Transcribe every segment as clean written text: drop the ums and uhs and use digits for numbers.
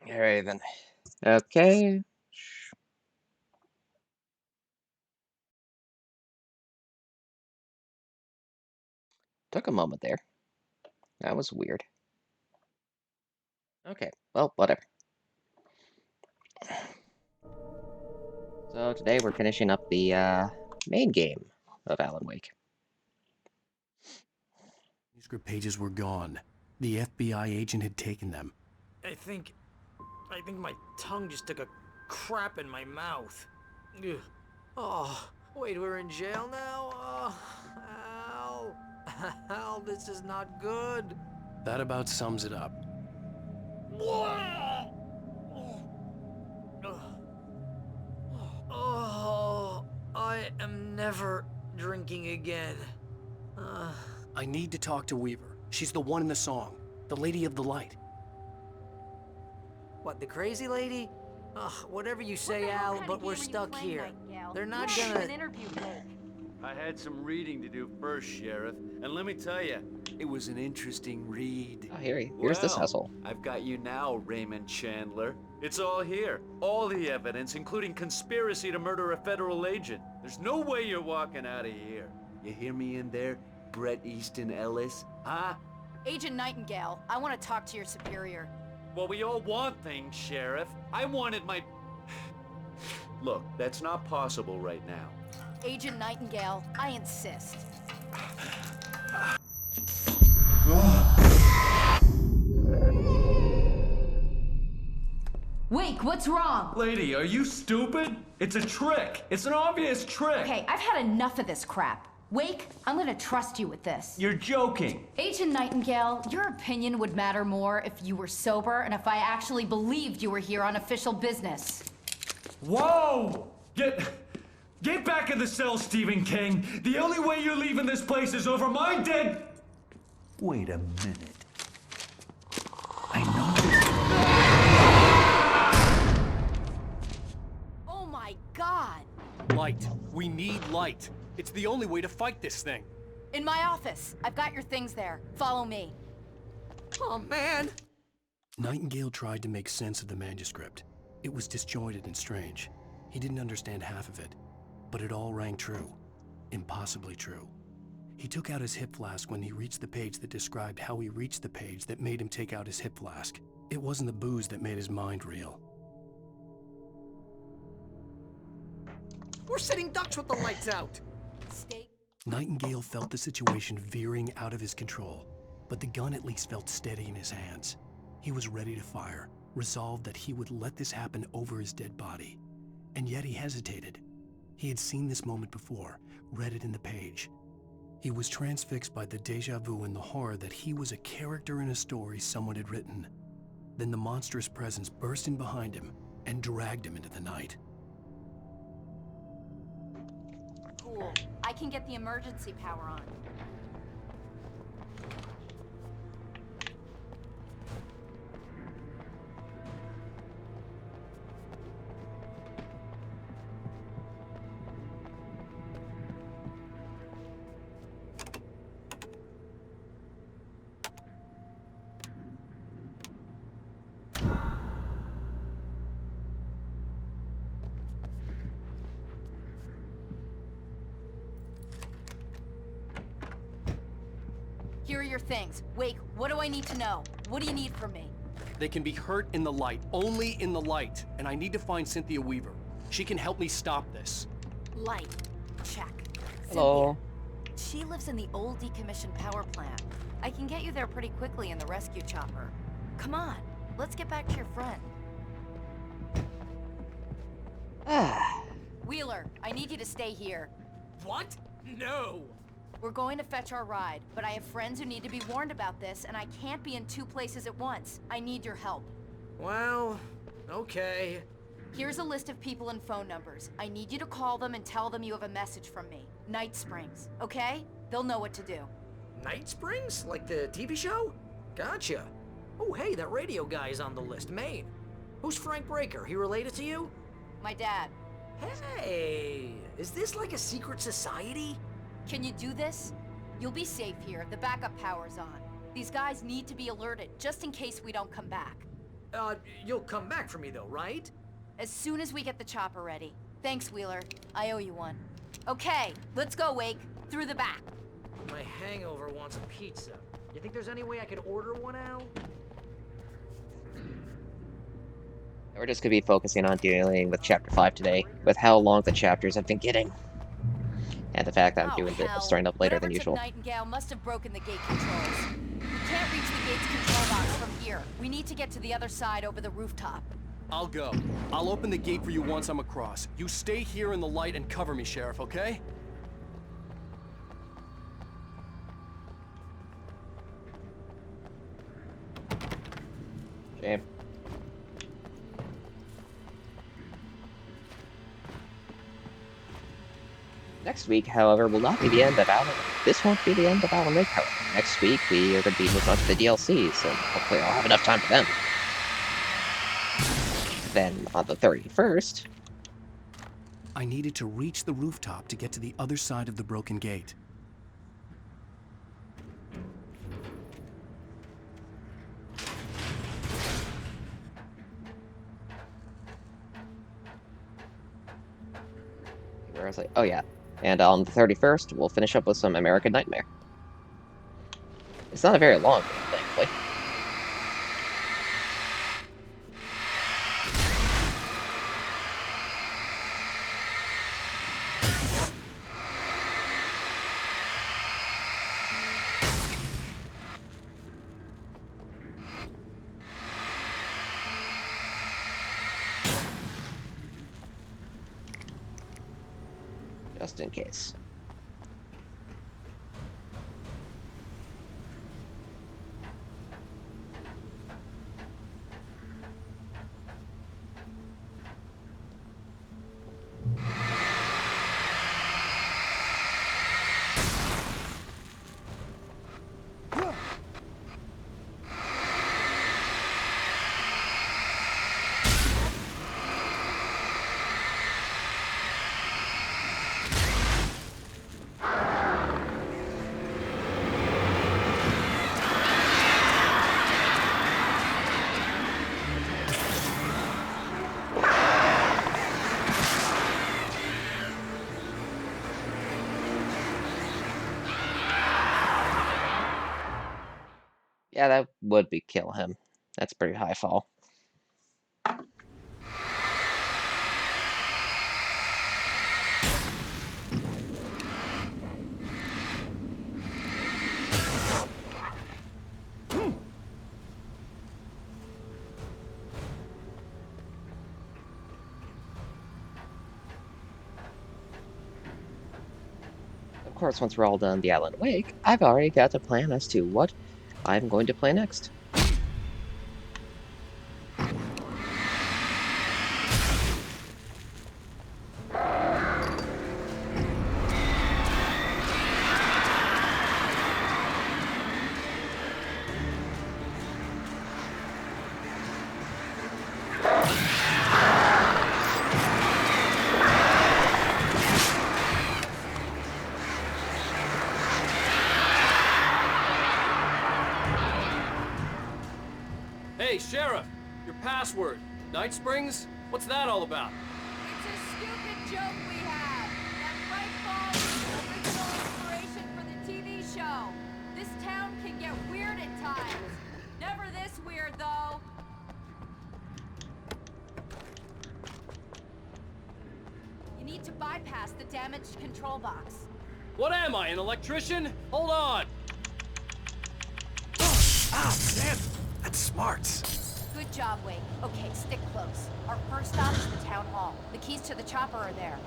Alright then. Okay. Took a moment there. That was weird. Okay, well, whatever. So today we're finishing up the main game of Alan Wake. Manuscript pages were gone. The FBI agent had taken them. I think my tongue just took a crap in my mouth. Ugh. Oh, wait, we're in jail now? Oh, Al. Al, this is not good. That about sums it up. Oh, I am never drinking again. I need to talk to Weaver. She's the one in the song. The Lady of the Light. What, the crazy lady? Ugh, whatever you say, Al, but we're stuck here. They're not gonna... I had some reading to do first, Sheriff, and let me tell you, it was an interesting read. Oh, here's this asshole. I've got you now, Raymond Chandler. It's all here. All the evidence, including conspiracy to murder a federal agent. There's no way you're walking out of here. You hear me in there, Bret Easton Ellis? Huh? Agent Nightingale, I want to talk to your superior. Well, we all want things, Sheriff. I wanted my... Look, that's not possible right now. Agent Nightingale, I insist. Wake, what's wrong? Lady, are you stupid? It's a trick. It's an obvious trick. Okay, I've had enough of this crap. Wake, I'm gonna trust you with this. You're joking. Agent Nightingale, your opinion would matter more if you were sober and if I actually believed you were here on official business. Whoa! Get back in the cell, Stephen King. The only way you're leaving this place is over my dead... Wait a minute. I know Oh my God! Light. We need light. It's the only way to fight this thing. In my office. I've got your things there. Follow me. Oh, man! Nightingale tried to make sense of the manuscript. It was disjointed and strange. He didn't understand half of it, but it all rang true. Impossibly true. He took out his hip flask when he reached the page that described how he reached the page that made him take out his hip flask. It wasn't the booze that made his mind reel. We're sitting ducks with the lights out. Stay. Nightingale felt the situation veering out of his control, but the gun at least felt steady in his hands. He was ready to fire, resolved that he would let this happen over his dead body. And yet he hesitated. He had seen this moment before, read it in the page. He was transfixed by the déjà vu and the horror that he was a character in a story someone had written. Then the monstrous presence burst in behind him and dragged him into the night. Cool. I can get the emergency power on. Here are your things. Wake, what do I need to know? What do you need from me? They can be hurt in the light, only in the light, and I need to find Cynthia Weaver. She can help me stop this. Light. Check. Hello. Cynthia. She lives in the old decommissioned power plant. I can get you there pretty quickly in the rescue chopper. Come on, let's get back to your friend. Wheeler, I need you to stay here. What? No! We're going to fetch our ride, but I have friends who need to be warned about this, and I can't be in two places at once. I need your help. Well, okay. Here's a list of people and phone numbers. I need you to call them and tell them you have a message from me. Night Springs, okay? They'll know what to do. Night Springs? Like the TV show? Gotcha. Oh, hey, that radio guy is on the list, Maine. Who's Frank Breaker? He related to you? My dad. Hey, is this like a secret society? Can you do this? You'll be safe here. The backup power's on. These guys need to be alerted, just in case we don't come back. You'll come back for me though, right? As soon as we get the chopper ready. Thanks, Wheeler. I owe you one. Okay, let's go, Wake. Through the back. My hangover wants a pizza. You think there's any way I could order one, Al? We're just gonna be focusing on dealing with Chapter 5 today, with how long the chapters have been getting. And the fact that I'm Oh, doing hell. starting up later than Whatever took usual. Nightingale must have broken the gate controls. We can't reach the gate's control box from here. We need to get to the other side over the rooftop. I'll go. I'll open the gate for you once I'm across. You stay here in the light and cover me, Sheriff, okay? Shame. Next week, however, will not be the end of Alan. This won't be the end of Alan Wake, however. Next week, we are going to be moving on to the DLCs, and hopefully I'll have enough time for them. Then, on the 31st... I needed to reach the rooftop to get to the other side of the broken gate. Where I was like, oh yeah. And on the 31st, we'll finish up with some American Nightmare. It's not a very long game, thankfully. Just in case. Yeah, that would be kill him. That's pretty high fall. Of course, once we're all done the Alan Wake, I've already got a plan as to what I'm going to play next. Hey, Sheriff! Your password. Night Springs? What's that all about? It's a stupid joke we have. That bright ball was the original inspiration for the TV show. This town can get weird at times. Never this weird, though. You need to bypass the damaged control box. What am I, an electrician? Hold on! Ah, man! That's smart. Good job, Wake. Okay, stick close. Our first stop is the town hall. The keys to the chopper are there.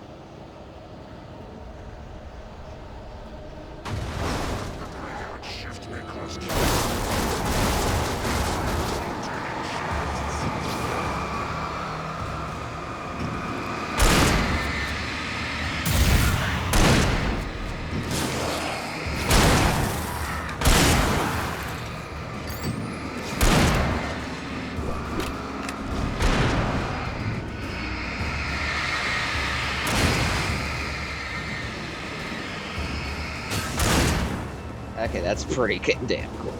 Okay, that's pretty damn cool.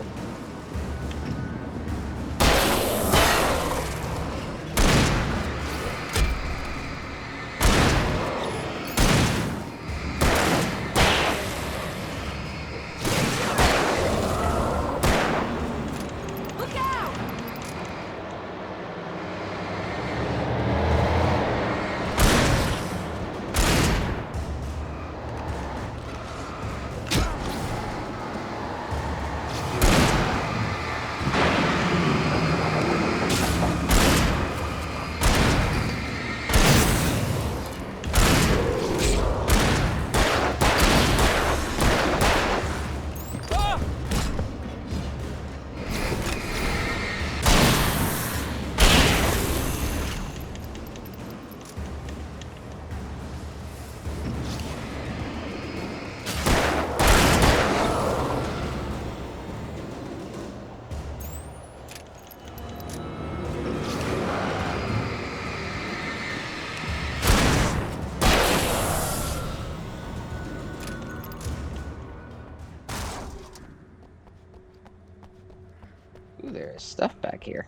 There's stuff back here.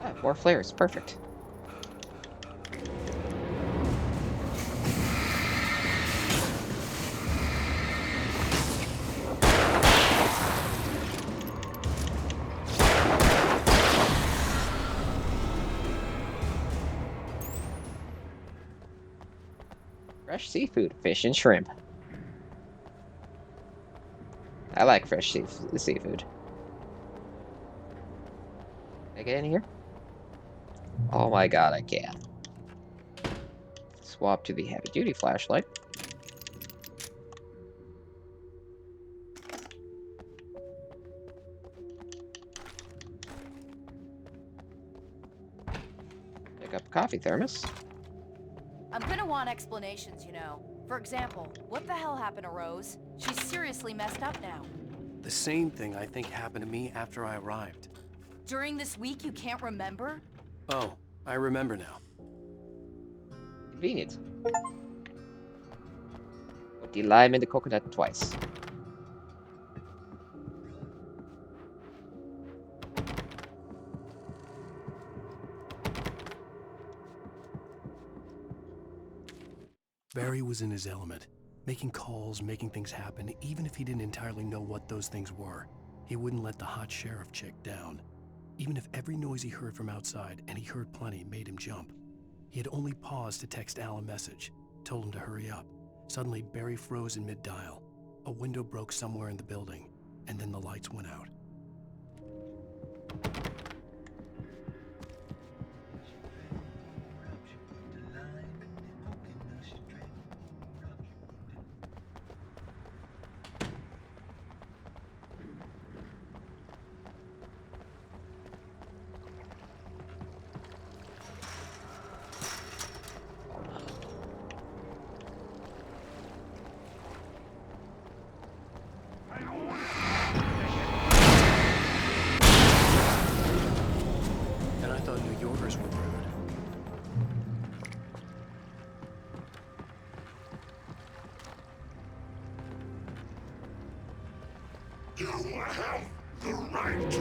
Ah, more flares. Perfect. Fresh seafood, fish and shrimp. I like fresh seafood. Can I get in here? Oh my god, I can. Swap to the heavy-duty flashlight. Pick up coffee thermos. I'm gonna want explanations, you know. For example, what the hell happened to Rose? She's seriously messed up now. The same thing I think happened to me after I arrived. During this week, you can't remember? Oh, I remember now. Convenient. Put the lime in the coconut twice. Barry was in his element, making calls, making things happen, even if he didn't entirely know what those things were. He wouldn't let the hot sheriff chick down. Even if every noise he heard from outside, and he heard plenty, made him jump. He had only paused to text Al a message, told him to hurry up. Suddenly, Barry froze in mid-dial. A window broke somewhere in the building, and then the lights went out. And I thought New Yorkers were rude. You have the right to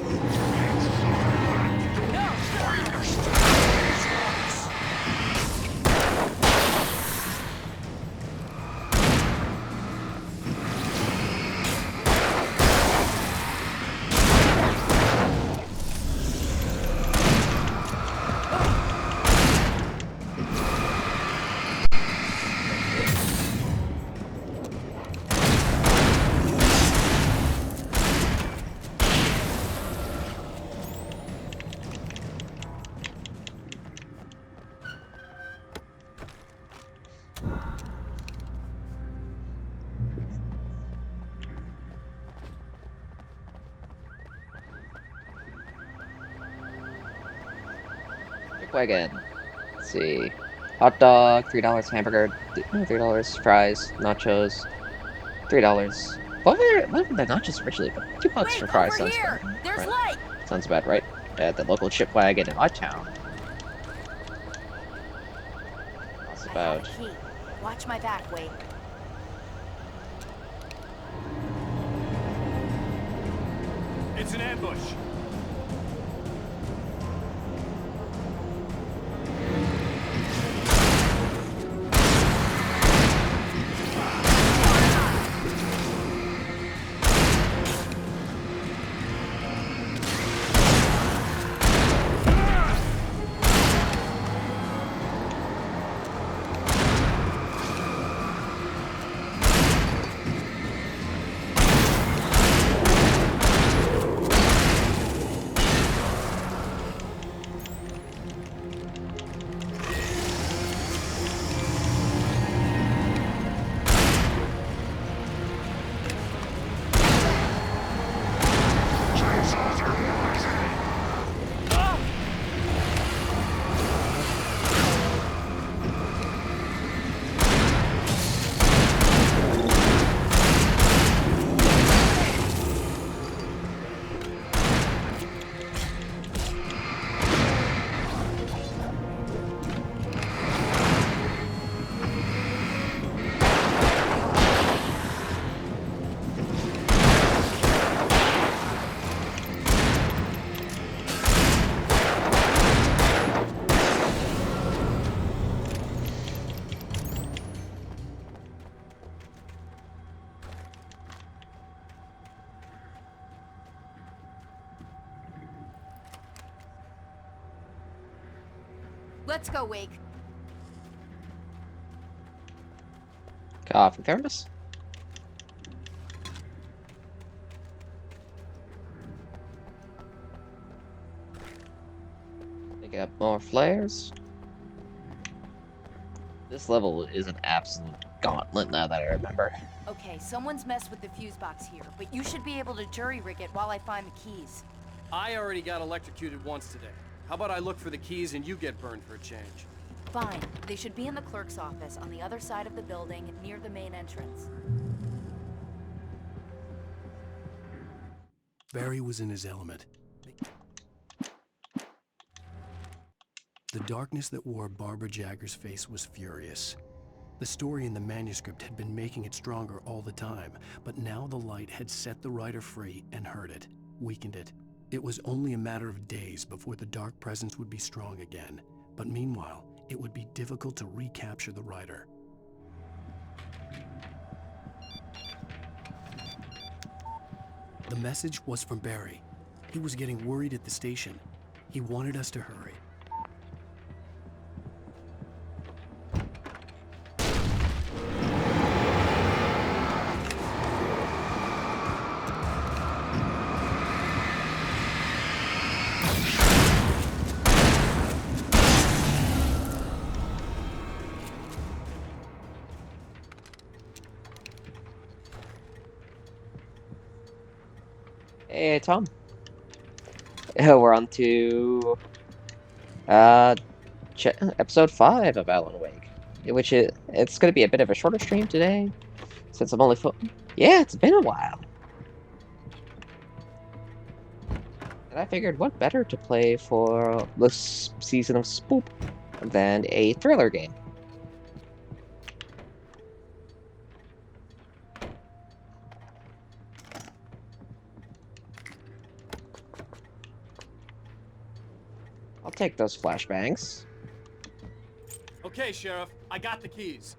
Wagon. Let's see. Hot dog, $3 hamburger, $3 fries, nachos, $3. What were the nachos originally? $2 Wait, for fries over sounds here! bad. There's Right. light! Sounds about right. At the local chip wagon in Odd Town. That's I have about. a key. Watch my back, Wake. It's an ambush. Let's go, Wake. Coffee thermos. Pick up more flares. This level is an absolute gauntlet now that I remember. Okay, someone's messed with the fuse box here, but you should be able to jury rig it while I find the keys. I already got electrocuted once today. How about I look for the keys and you get burned for a change? Fine. They should be in the clerk's office on the other side of the building, near the main entrance. Barry was in his element. The darkness that wore Barbara Jagger's face was furious. The story in the manuscript had been making it stronger all the time, but now the light had set the writer free and hurt it, weakened it. It was only a matter of days before the dark presence would be strong again, but meanwhile, it would be difficult to recapture the writer. The message was from Barry. He was getting worried at the station. He wanted us to hurry. Hey, Tom. We're on to episode 5 of Alan Wake, which it's going to be a bit of a shorter stream today, since I'm only yeah, it's been a while. And I figured what better to play for this season of Spoop than a thriller game. I'll take those flashbangs. Okay, Sheriff, I got the keys.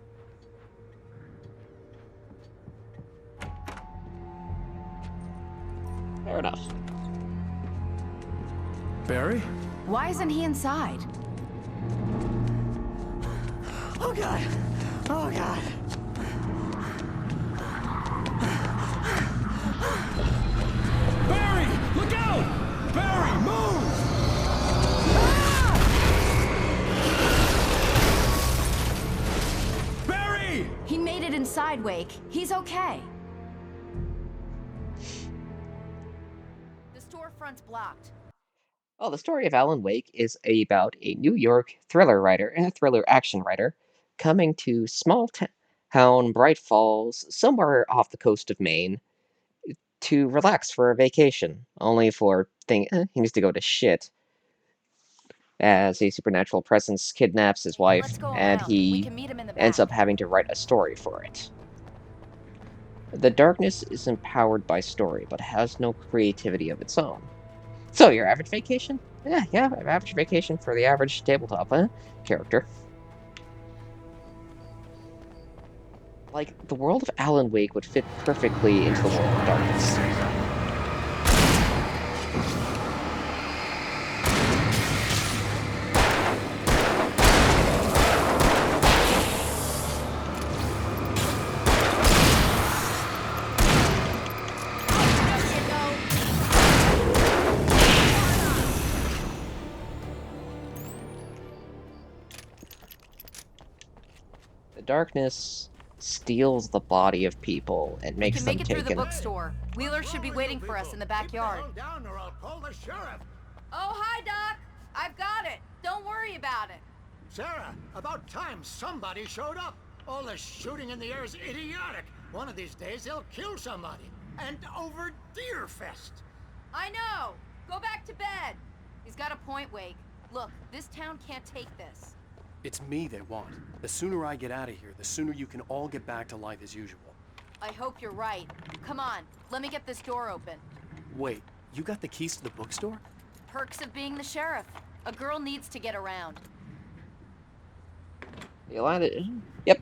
Fair enough. Barry? Why isn't he inside? Oh god! Oh god! Barry! Look out! Barry, move! Barry! He made it inside, Wake. He's okay. The storefront's blocked. Well, the story of Alan Wake is about a New York thriller writer and a thriller action writer coming to small town Bright Falls, somewhere off the coast of Maine, to relax for a vacation, only for he needs to go to shit as a supernatural presence kidnaps his wife, Let's go and around. We he can meet him in the ends back. up having to write a story for it. The darkness is empowered by story, but has no creativity of its own. So, your average vacation? Yeah, average vacation for the average tabletop character. Like, the world of Alan Wake would fit perfectly into the world of darkness. The darkness steals the body of people and We makes can them make it through the taken. bookstore. Wheeler should be waiting for us in the backyard. Down or I'll call the sheriff. Oh, hi, Doc. I've got it. Don't worry about it. Sarah, about time somebody showed up. All the shooting in the air is idiotic. One of these days they'll kill somebody. And over Deerfest. I know. Go back to bed. He's got a point, Wake. Look, this town can't take this. It's me they want. The sooner I get out of here, the sooner you can all get back to life as usual. I hope you're right. Come on, let me get this door open. Wait, you got the keys to the bookstore? Perks of being the sheriff. A girl needs to get around. Yep.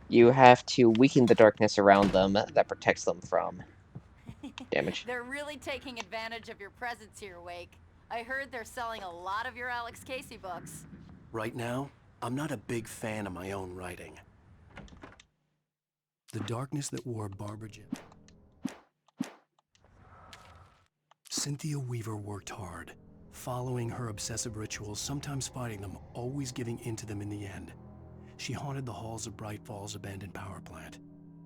You have to weaken the darkness around them that protects them from damage. They're really taking advantage of your presence here, Wake. I heard they're selling a lot of your Alex Casey books. Right now, I'm not a big fan of my own writing. The darkness that wore Barbara Jim. Cynthia Weaver worked hard, following her obsessive rituals, sometimes fighting them, always giving in to them in the end. She haunted the halls of Bright Falls' abandoned power plant.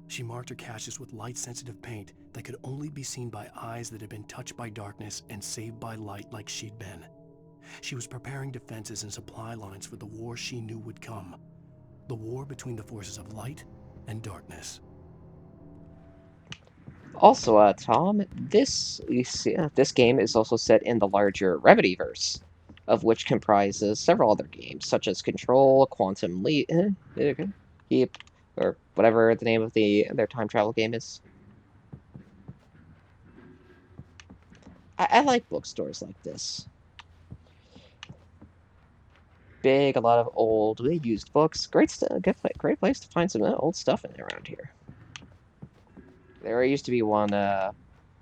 She marked her caches with light-sensitive paint that could only be seen by eyes that had been touched by darkness and saved by light like she'd been. She was preparing defenses and supply lines for the war she knew would come. The war between the forces of light and darkness. Also, Tom, this game is also set in the larger Remedyverse, of which comprises several other games, such as Control, Quantum Leap, Leap, or whatever the name of their time travel game is. I like bookstores like this. Big, a lot of old, used books. Great place to find some old stuff around here. There used to be one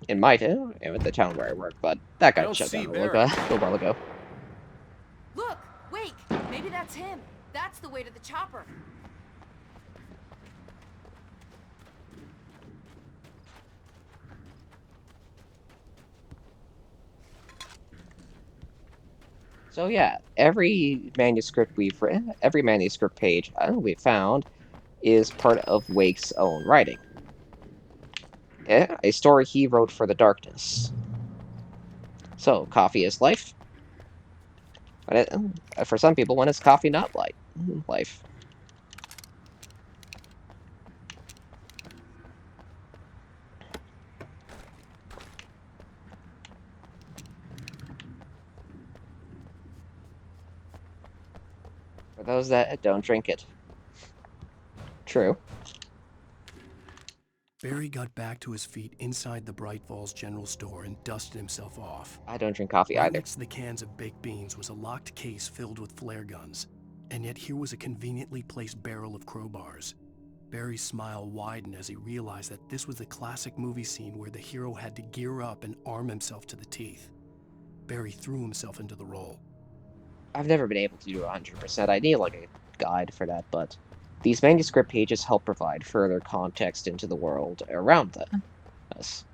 in my town, at the town where I work, but that got shut down a little while ago. Look, Wake! Maybe that's him. That's the way to the chopper. So yeah, every manuscript page we've found is part of Wake's own writing. Yeah, a story he wrote for the darkness. So, coffee is life. For some people, when is coffee not life? For those that don't drink it. True. Barry got back to his feet inside the Bright Falls General Store and dusted himself off. I don't drink coffee Right either. next to the cans of baked beans was a locked case filled with flare guns, and yet here was a conveniently placed barrel of crowbars. Barry's smile widened as he realized that this was the classic movie scene where the hero had to gear up and arm himself to the teeth. Barry threw himself into the role. I've never been able to do 100%. I need like a guide for that, but these manuscript pages help provide further context into the world around us.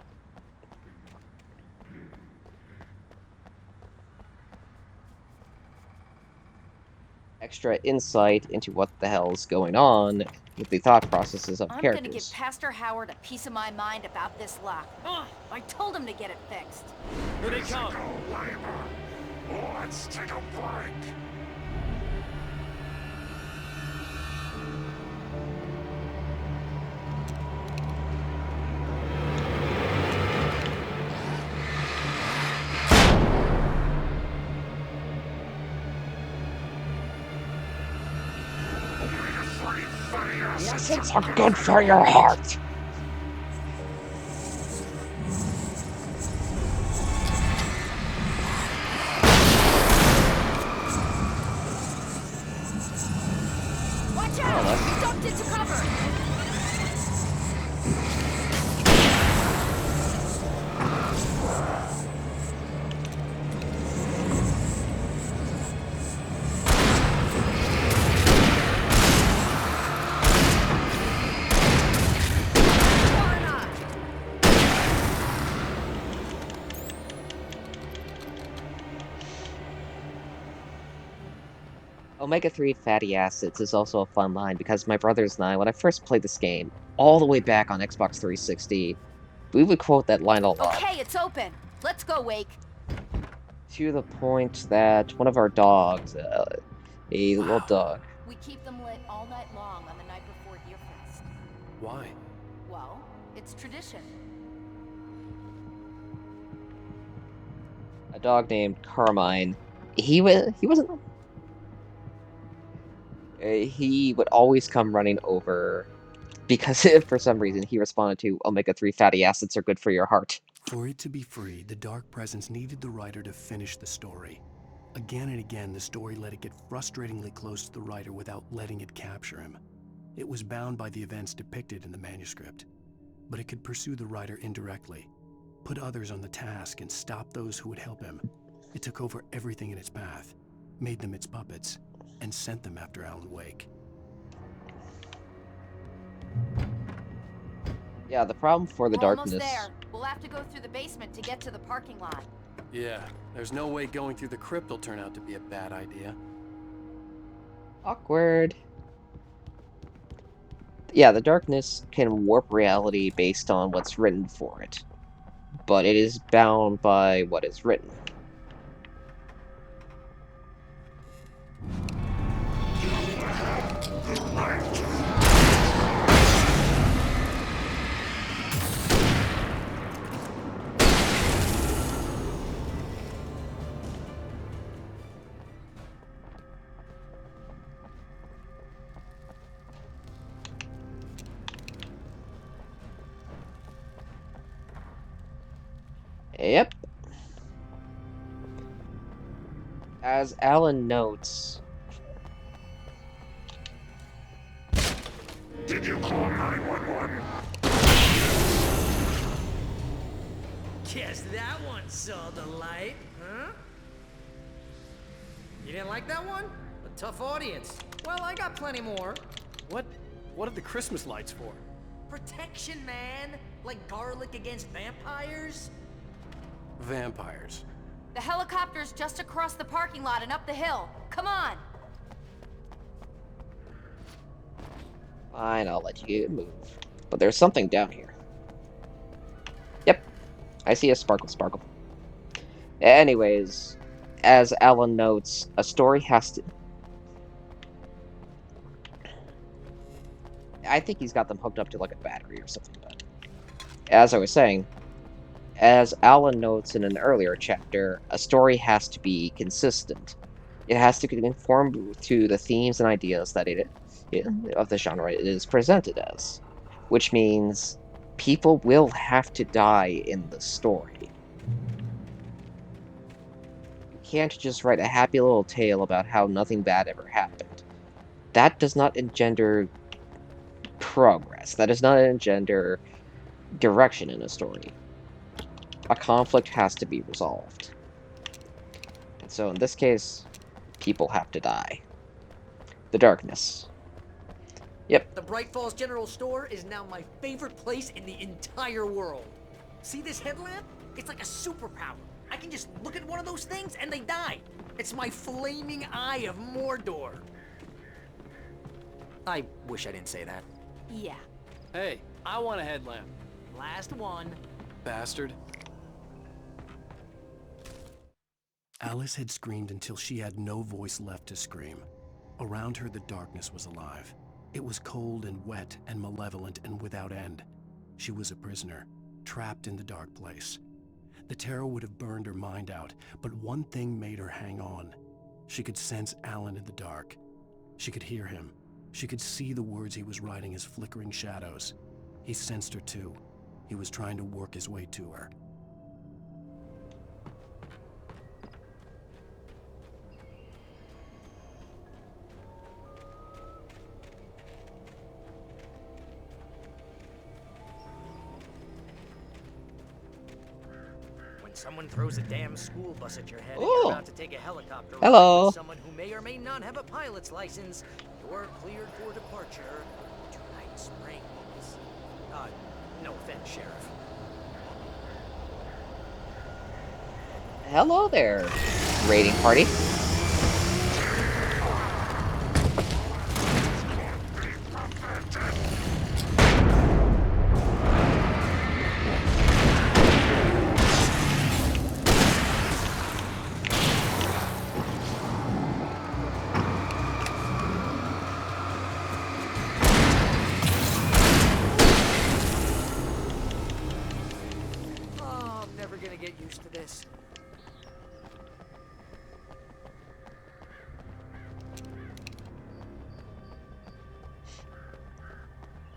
Extra insight into what the hell's going on with the thought processes of I'm characters. gonna give Pastor Howard a piece of my mind about this lock. Ugh, I told him to get it fixed. Here they come. Let's take a break. Lessons are good for your heart. Watch out! He ducked into cover! Omega-3 fatty acids is also a fun line because my brothers and I, when I first played this game, all the way back on Xbox 360, we would quote that line a lot. Okay, it's open. Let's go, Wake. To the point that one of our dogs, a little dog. We keep them lit all night long on the night before Deerfest. Why? Well, it's tradition. A dog named Carmine. He wasn't. He would always come running over because for some reason he responded to omega-3 fatty acids are good for your heart. For it to be free, the Dark Presence needed the writer to finish the story. Again and again, the story let it get frustratingly close to the writer without letting it capture him. It was bound by the events depicted in the manuscript, but it could pursue the writer indirectly, put others on the task, and stop those who would help him. It took over everything in its path, made them its puppets, and sent them after Alan Wake. Yeah, the problem for the We're almost darkness... there. We'll have to go through the basement to get to the parking lot. Yeah, there's no way going through the crypt will turn out to be a bad idea. Awkward. Yeah, the darkness can warp reality based on what's written for it, but it is bound by what is written. Yep. As Alan notes... Did you call 911? Guess that one saw the light, huh? You didn't like that one? A tough audience. Well, I got plenty more. What are the Christmas lights for? Protection, man. Like garlic against vampires. Vampires. The helicopter's just across the parking lot and up the hill. Come on! Fine, I'll let you move. But there's something down here. Yep, I see a sparkle. Anyways, as Alan notes, a story has to... I think he's got them hooked up to like a battery or something. But as I was saying, as Alan notes in an earlier chapter, a story has to be consistent. It has to conform to the themes and ideas that of the genre it is presented as, which means people will have to die in the story. You can't just write a happy little tale about how nothing bad ever happened. That does not engender progress. That does not engender direction in a story. A conflict has to be resolved. And so in this case, people have to die. The darkness. Yep. The Bright Falls General Store is now my favorite place in the entire world. See this headlamp? It's like a superpower. I can just look at one of those things and they die. It's my flaming eye of Mordor. I wish I didn't say that. Yeah. Hey, I want a headlamp. Last one. Bastard. Alice had screamed until she had no voice left to scream. Around her, the darkness was alive. It was cold and wet and malevolent and without end. She was a prisoner, trapped in the dark place. The terror would have burned her mind out, but one thing made her hang on. She could sense Alan in the dark. She could hear him. She could see the words he was writing as flickering shadows. He sensed her too. He was trying to work his way to her. When someone throws a damn school bus at your head and Ooh. you're about to take a helicopter ride Hello. with someone who may or may not have a pilot's license, you're cleared for departure to Night Springs. No offense, Sheriff. Hello there, raiding party. Oh, I'm never gonna get used to this.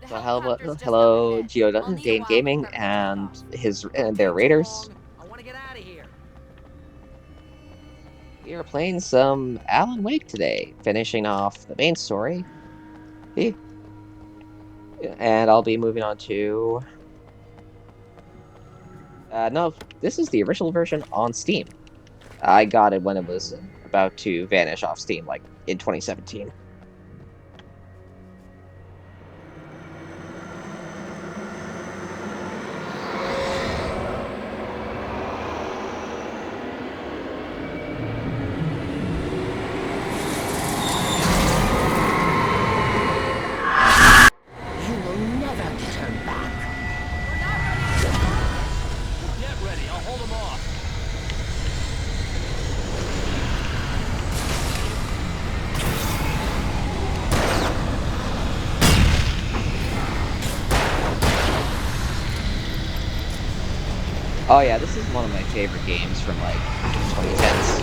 The So helicopter's just hello, up ahead. I'll need a Dane while Gaming before I and take off. their Take too raiders. long. I want to get out of here. We are playing some Alan Wake today, finishing off the main story. And I'll be moving on to... no, this is the original version on Steam. I got it when it was about to vanish off Steam, like in 2017. You will never turn back. We're not ready to go. Get ready, I'll hold them off. Oh yeah, this is one of my favorite games from like 2010s.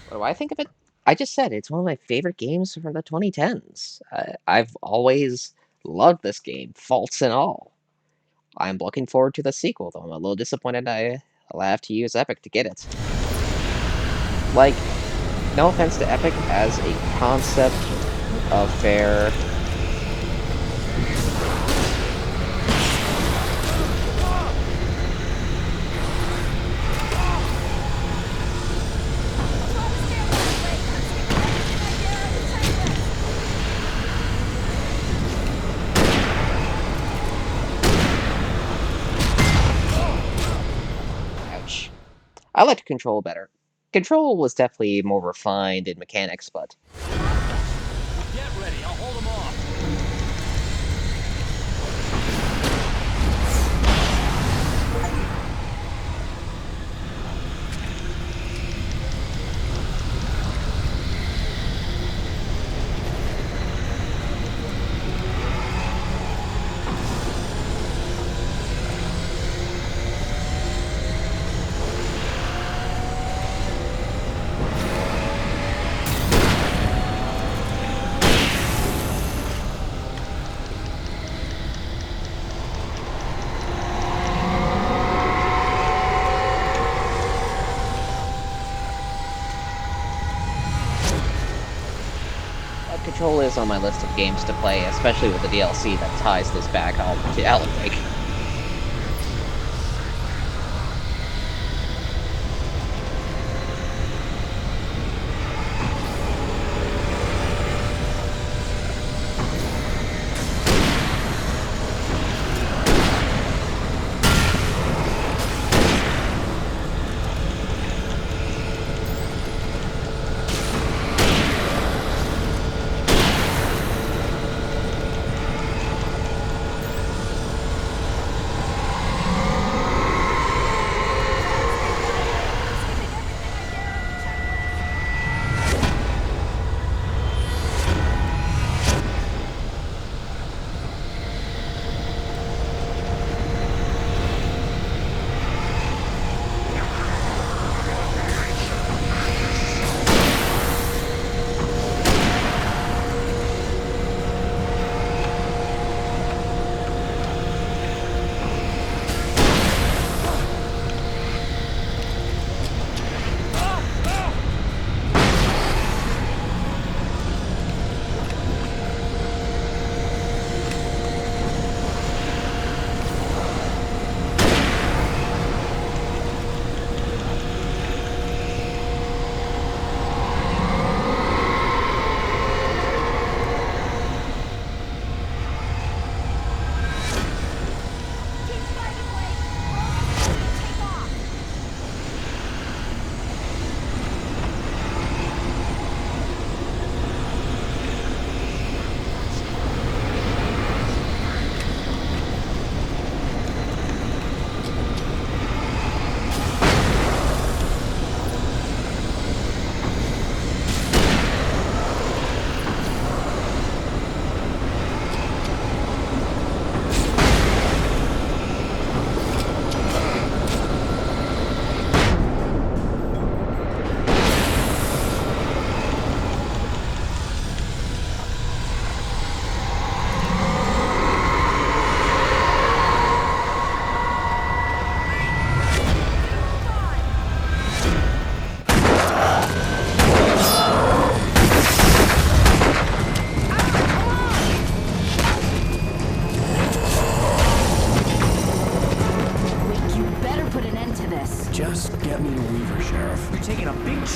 What do I think of it? I just said it's one of my favorite games from the 2010s. I've always loved this game, faults and all. I'm looking forward to the sequel, though I'm a little disappointed I'll have to use Epic to get it. Like, no offense to Epic as a concept of fair. Try to stay alert, Wake. I'm skipping everything I dare on the checklist. Ouch. I liked Control better. Control was definitely more refined in mechanics, but Get ready, I'll hold them off. Control is on my list of games to play, especially with the DLC that ties this back all to Alan Wake.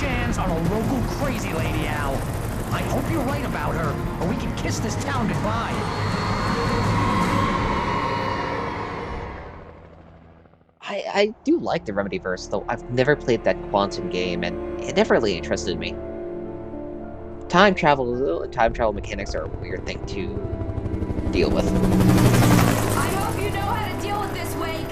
Chans are a local crazy lady, Al. I hope you're right about her, or we can kiss this town goodbye. I do like the Remedyverse, though I've never played that Quantum game, and it never really interested me. Time travel mechanics are a weird thing to deal with. I hope you know how to deal with this, Wake.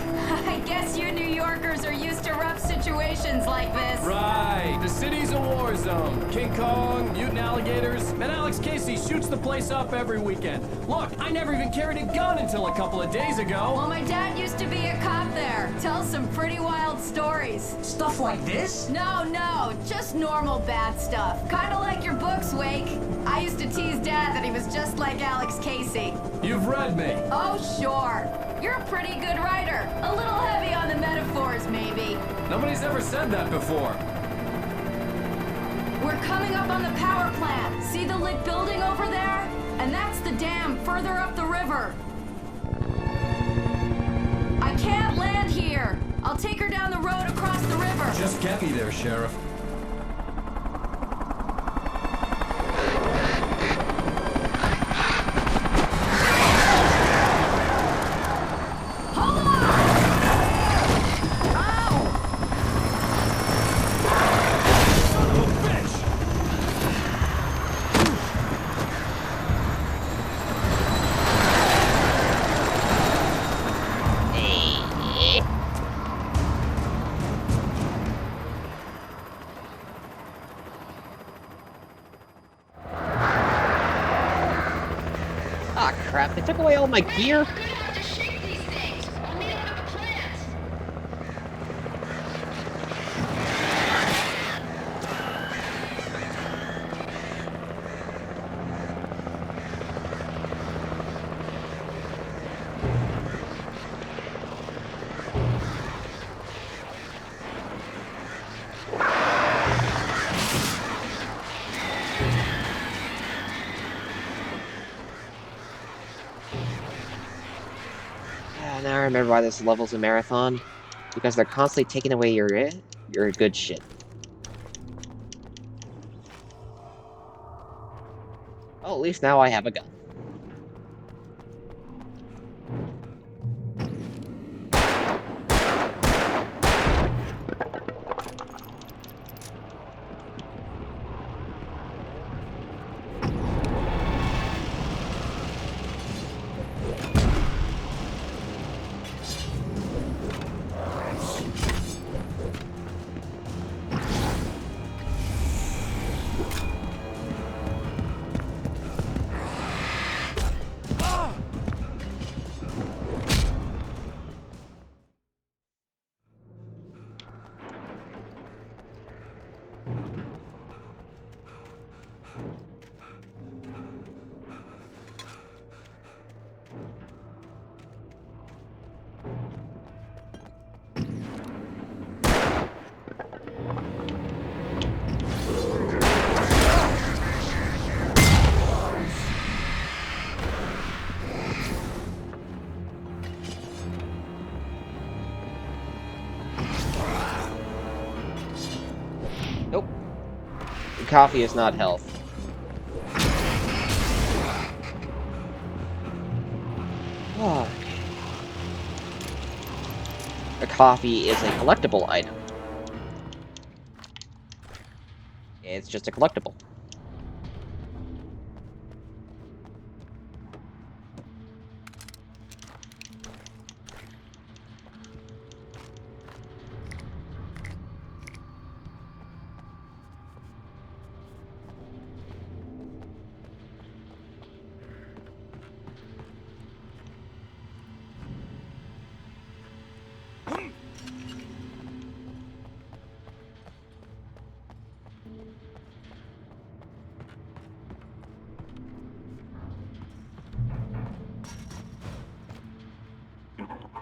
I guess you New Yorkers are used to rough situations like this. Right, the city's a war zone. King Kong, mutant alligators, and Alex Casey shoots the place up every weekend. Look, I never even carried a gun until a couple of days ago. Well, my dad used to be a cop there. Tells some pretty wild stories. Stuff like this? No, just normal bad stuff. Kinda like your books, Wake. I used to tease Dad that he was just like Alex Casey. You've read me. Oh, sure. You're a pretty good writer. A little heavy on the metaphors, maybe. Nobody's ever said that before. We're coming up on the power plant. See the lit building over there? And that's the dam further up the river. I can't land here. I'll take her down the road across the river. Just get me there, Sheriff. Hold on! Ow! Son of a bitch! Ah, crap, they took away all my gear? Now I remember why this level's a marathon. Because they're constantly taking away your good shit. Well, at least now I have a gun. Nope. Coffee is not health. Oh. A coffee is a collectible item. It's just a collectible.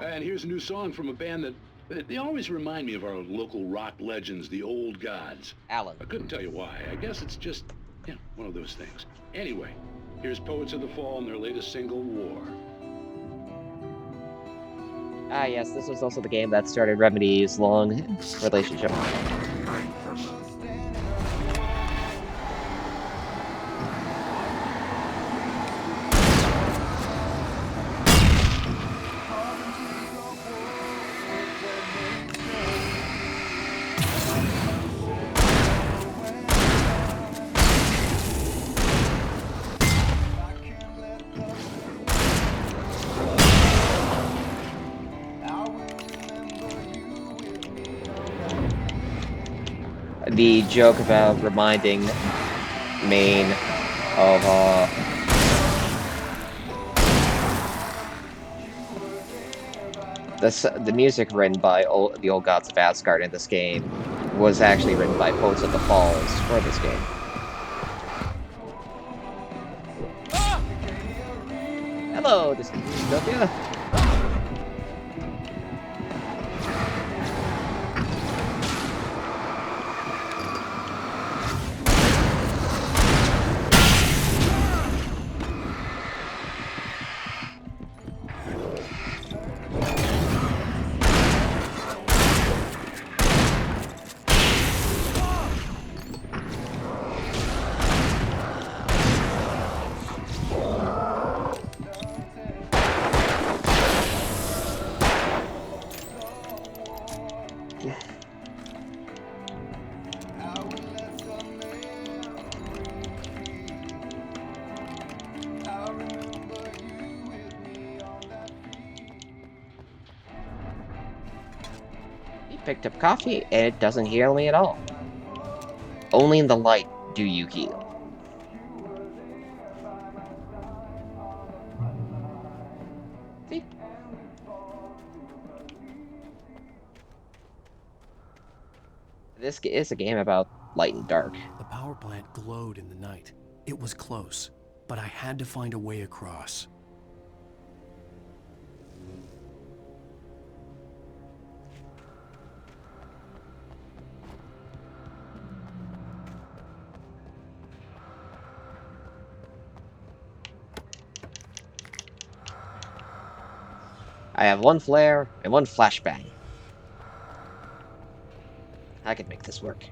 And here's a new song from a band that they always remind me of our local rock legends, the Old Gods. Alan. I couldn't tell you why. I guess it's just, one of those things. Anyway, here's Poets of the Fall and their latest single, War. Ah, yes, this was also the game that started Remedy's long relationship. the joke about reminding Maine of the music written by the old gods of Asgard in this game was actually written by Poets of the Falls for this game. Hello, this is Utopia. He picked up coffee, and it doesn't heal me at all. Only in the light do you heal. See? This is a game about light and dark. The power plant glowed in the night. It was close, but I had to find a way across. I have one flare and one flashbang. I can make this work.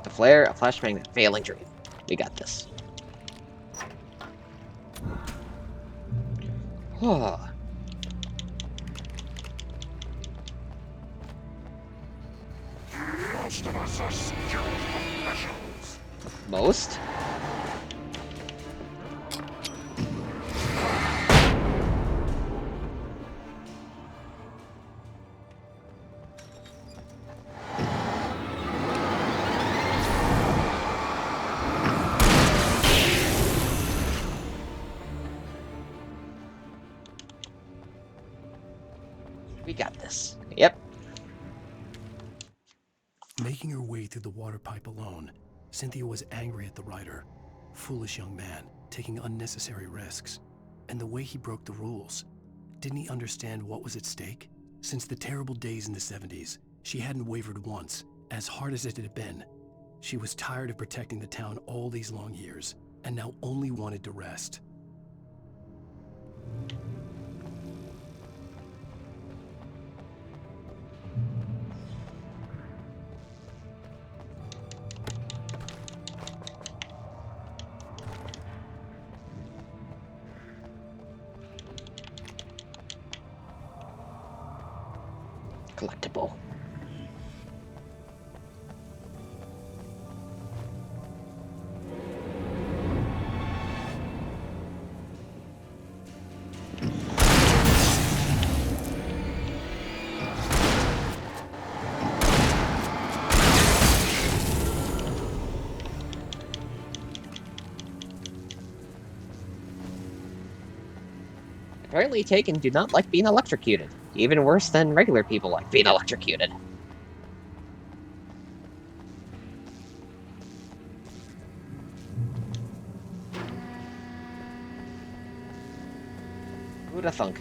A flare, a flashbang, and a failing dream. We got this. Most of us are skilled professionals. Most? We got this. Yep. Making her way through the water pipe alone, Cynthia was angry at the rider. Foolish young man, taking unnecessary risks. And the way he broke the rules. Didn't he understand what was at stake? Since the terrible days in the 70s, she hadn't wavered once, as hard as it had been. She was tired of protecting the town all these long years, and now only wanted to rest. Collectible. Apparently Taken do not like being electrocuted. Even worse than regular people like being electrocuted. Who'da thunk?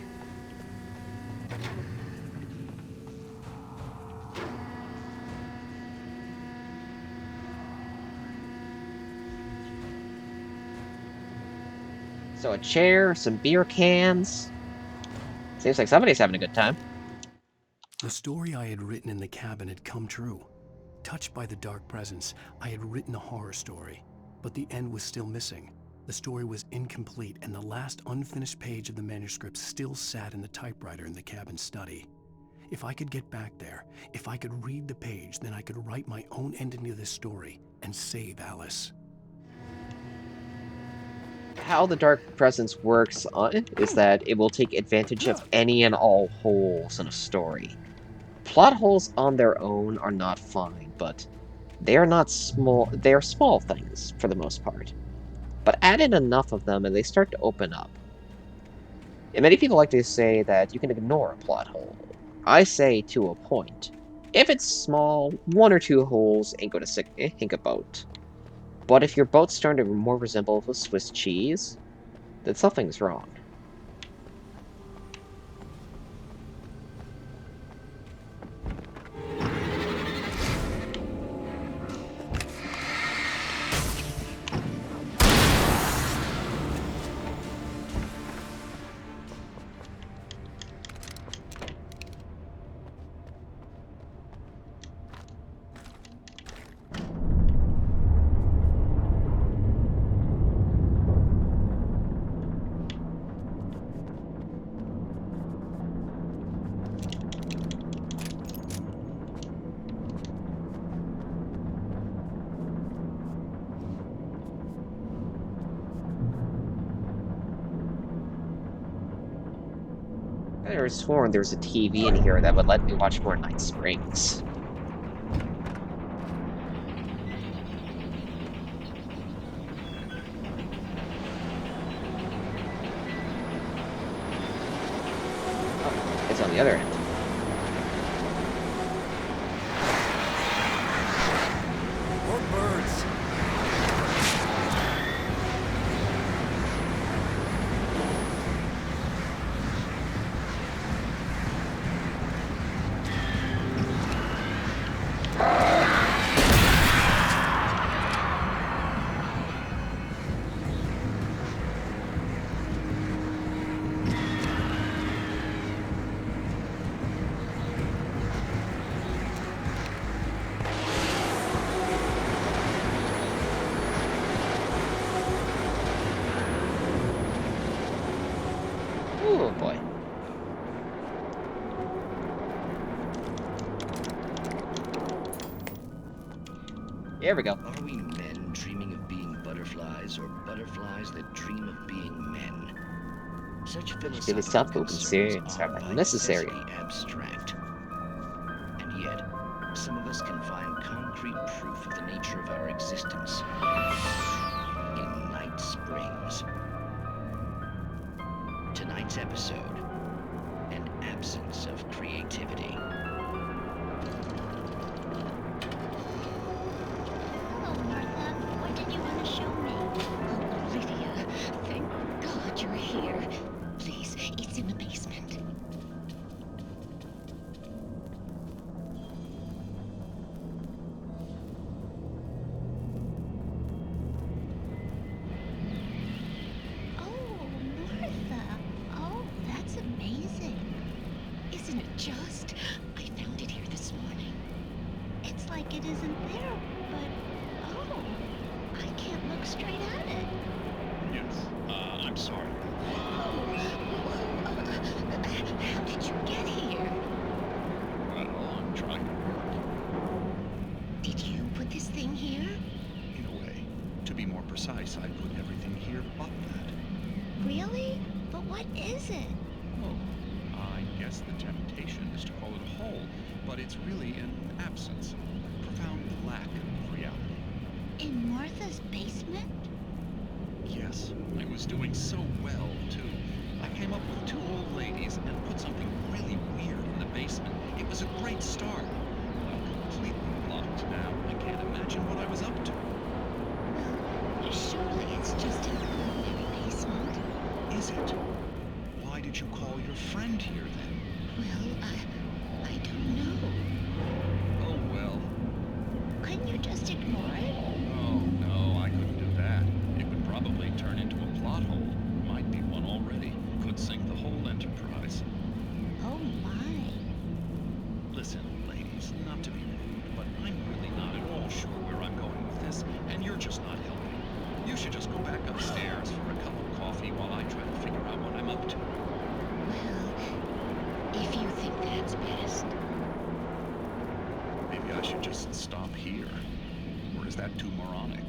So a chair, some beer cans. Seems like somebody's having a good time. The story I had written in the cabin had come true. Touched by the dark presence, I had written a horror story, but the end was still missing. The story was incomplete, and the last unfinished page of the manuscript still sat in the typewriter in the cabin study. If I could get back there, if I could read the page, then I could write my own ending to this story and save Alice. How the dark presence works is that it will take advantage of any and all holes in a story. Plot holes on their own are not fine, but they are not small. They are small things for the most part. But add in enough of them and they start to open up. And many people like to say that you can ignore a plot hole. I say to a point. If it's small, one or two holes ain't gonna sink a boat. But if your boat's starting to more resemble a Swiss cheese, then something's wrong. I could have sworn there was a TV in here that would let me watch more Night Springs. Oh, it's on the other end. More birds! Oh boy. Here we go. Are we men dreaming of being butterflies, or butterflies that dream of being men? Such philosophical concerns are by necessity abstract. And yet, some of us can find concrete proof of the nature of our existence in Night Springs. Tonight's episode, an absence of creativity. Hello, Martha. What did you want to show me? Oh, Lydia, thank God you're here. Please, it's in the basement. Isn't it just? I found it here this morning. It's like it isn't there, but oh, I can't look straight at it. Yes, I'm sorry. How did you get here? Well, I'm trying to work. Did you put this thing here? In a way. To be more precise, I put everything here but that. Really? But what is it? Oh, I guess the temptation is to call it a hole, but it's really an absence, a profound lack of reality. In Martha's basement? Yes, I was doing so well, too. I came up with 2 old ladies and put something really weird in the basement. It was a great start. I'm completely blocked now. I can't imagine what I was up to. Well, surely it's just an ordinary basement. Is it? Why did you call your friend here, then? Well, I don't know. Oh, well. Couldn't you just ignore it? Oh, no, I couldn't do that. It would probably turn into a plot hole. My sink the whole enterprise. Oh my. Listen, ladies, not to be rude, but I'm really not at all sure where I'm going with this, and you're just not helping. You should just go back upstairs for a cup of coffee while I try to figure out what I'm up to. Well, if you think that's best. Maybe I should just stop here. Or is that too moronic?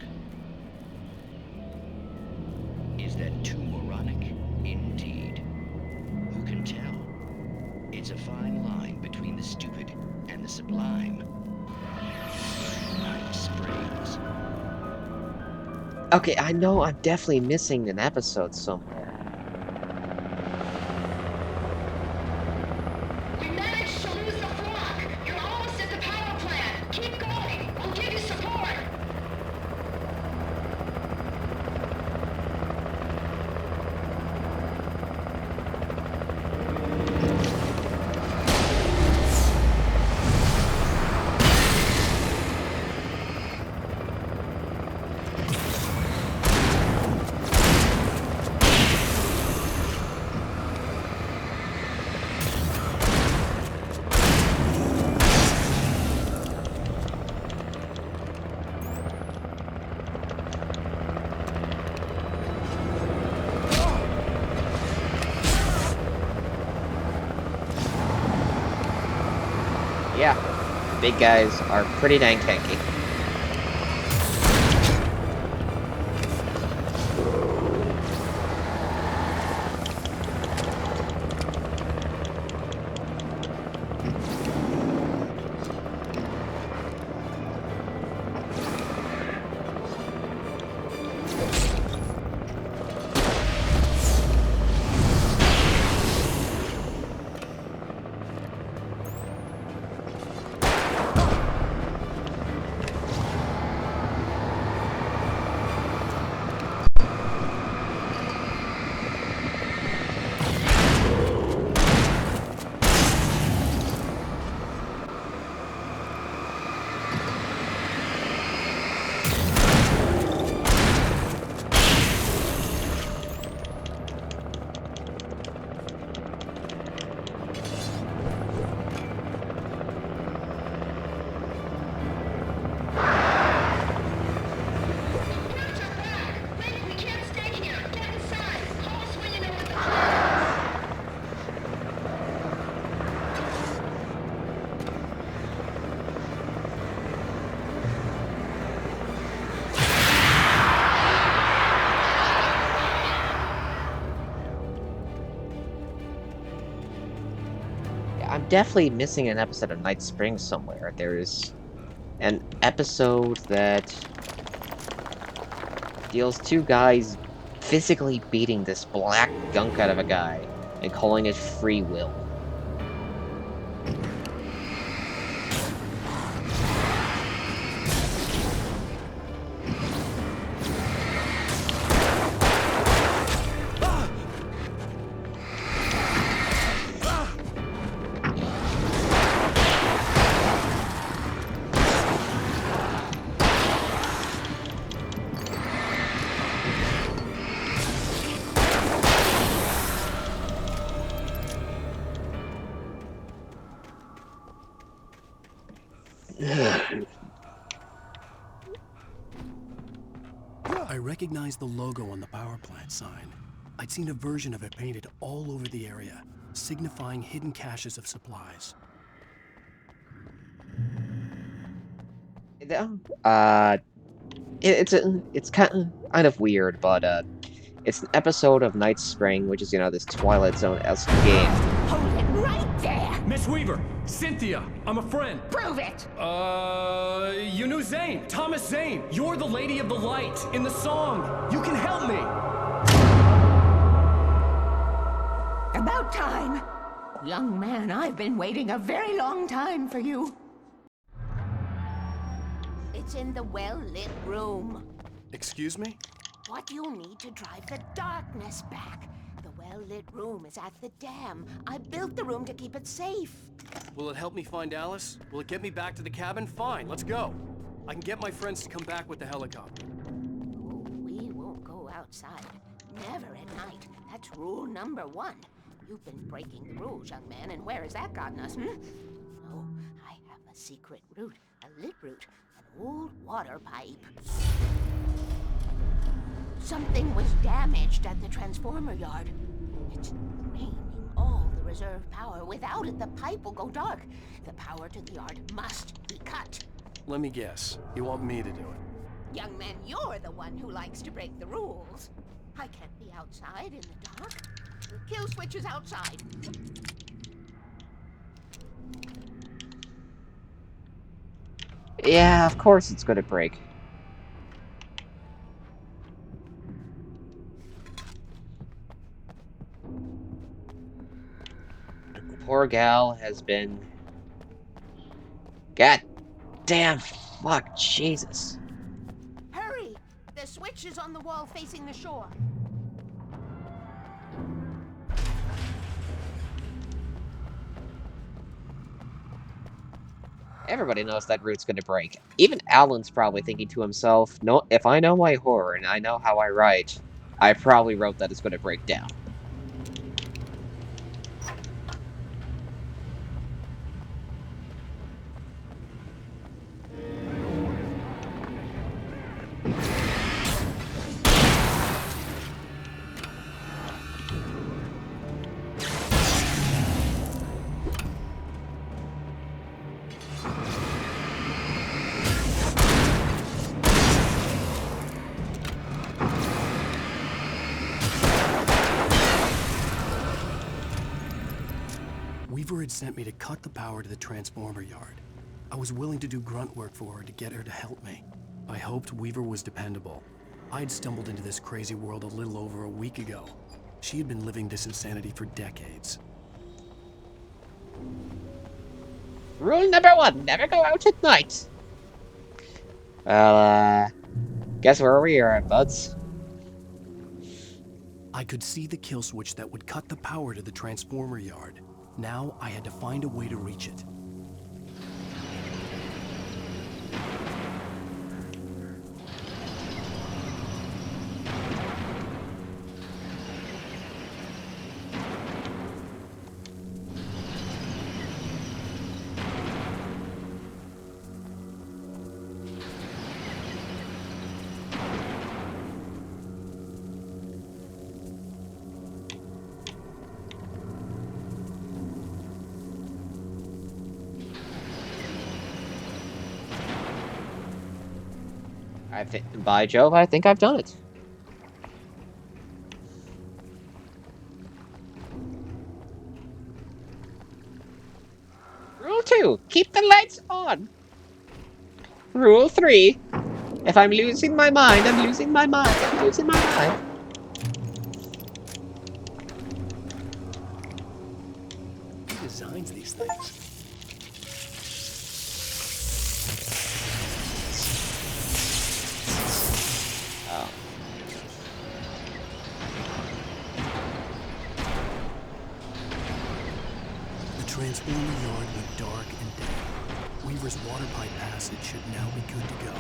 Is that too moronic? Indeed. Who can tell? It's a fine line between the stupid and the sublime. Night Springs. Okay, I know I'm definitely missing an episode somewhere. We managed to lose the flock. You're almost at the power plant. Keep going. We'll give you support. Yeah, big guys are pretty dang tanky. I'm definitely missing an episode of Night Springs somewhere. There's an episode that deals two guys physically beating this black gunk out of a guy and calling it free will. I recognized the logo on the power plant sign. I'd seen a version of it painted all over the area, signifying hidden caches of supplies. It's kind of weird, but it's an episode of Night Spring, which is, you know, this Twilight Zone-esque game. Hold it right there. Miss Weaver, Cynthia, I'm a friend. Prove it. You knew Zane, Thomas Zane. You're the Lady of the Light in the song. You can help me. About time. Young man, I've been waiting a very long time for you. It's in the well-lit room. Excuse me? What you'll need to drive the darkness back. The well-lit room is at the dam. I built the room to keep it safe. Will it help me find Alice? Will it get me back to the cabin? Fine, let's go. I can get my friends to come back with the helicopter. Oh, we won't go outside. Never at night. That's rule number 1. You've been breaking the rules, young man, and where has that gotten us, Oh, I have a secret route, a lit route, an old water pipe. Something was damaged at the transformer yard. It's draining all the reserve power. Without it, the pipe will go dark. The power to the yard must be cut. Let me guess. You want me to do it? Young man, you're the one who likes to break the rules. I can't be outside in the dark. The kill switch is outside. Yeah, of course it's gonna break. The poor gal has been... God damn, fuck, Jesus. Hurry! The switch is on the wall facing the shore. Everybody knows that route's gonna break. Even Alan's probably thinking to himself, "No, if I know my horror and I know how I write, I probably wrote that it's gonna break down." Weaver had sent me to cut the power to the transformer yard. I was willing to do grunt work for her to get her to help me. I hoped Weaver was dependable. I'd stumbled into this crazy world a little over a week ago. She had been living this insanity for decades. Rule number 1, never go out at night. Well, guess where we are, buds. I could see the kill switch that would cut the power to the transformer yard. Now I had to find a way to reach it. By Jove, I think I've done it. Rule 2, keep the lights on. Rule 3, if I'm losing my mind, I'm losing my mind, I'm losing my mind. Who designs these things? Oh. The transformer yard went dark and dead. Weaver's water pipe passage should now be good to go.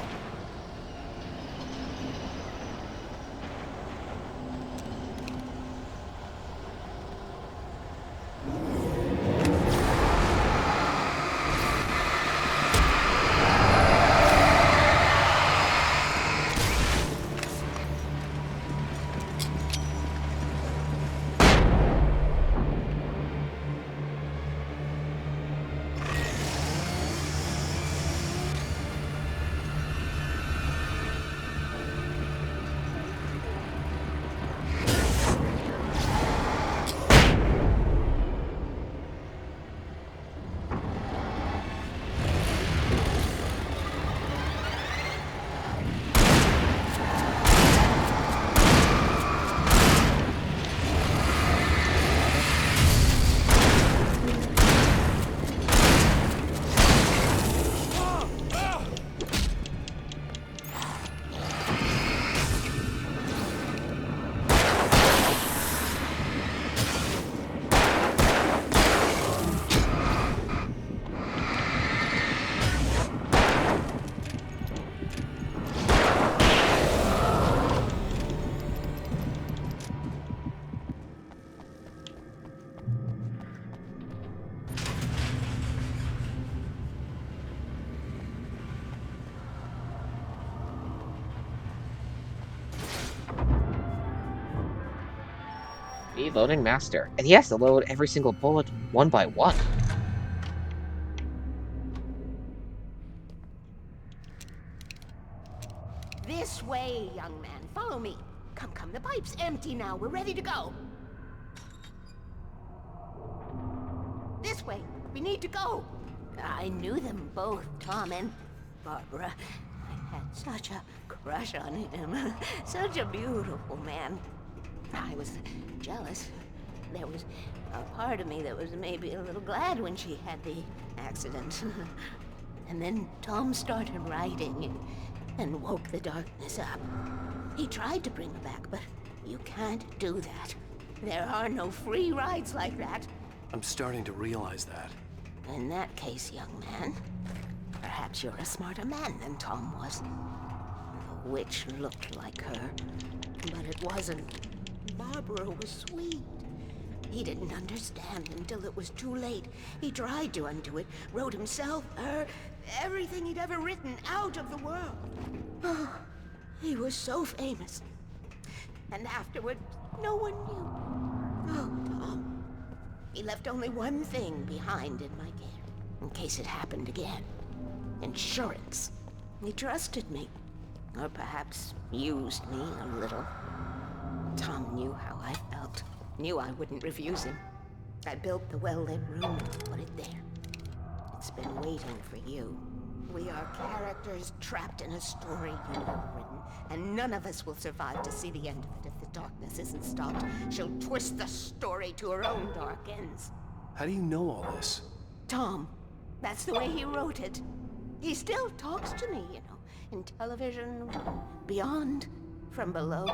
Reloading master. And he has to load every single bullet one by one. This way, young man. Follow me. Come, come. The pipe's empty now. We're ready to go. This way. We need to go. I knew them both, Tom and Barbara. I had such a crush on him. Such a beautiful man. I was jealous. There was a part of me that was maybe a little glad when she had the accident. And then Tom started writing and woke the darkness up. He tried to bring her back, but you can't do that. There are no free rides like that. I'm starting to realize that. In that case, young man, perhaps you're a smarter man than Tom was. The witch looked like her, but it wasn't. Barbara was sweet. He didn't understand until it was too late. He tried to undo it, wrote himself, her, everything he'd ever written out of the world. Oh, he was so famous. And afterward, no one knew. Oh, Tom. He left only one thing behind in my care, in case it happened again. Insurance. He trusted me. Or perhaps used me a little. Tom knew how I felt. Knew I wouldn't refuse him. I built the well-lit room and put it there. It's been waiting for you. We are characters trapped in a story you have written, and none of us will survive to see the end of it if the darkness isn't stopped. She'll twist the story to her own dark ends. How do you know all this? Tom, that's the way he wrote it. He still talks to me, you know, in television, beyond, from below.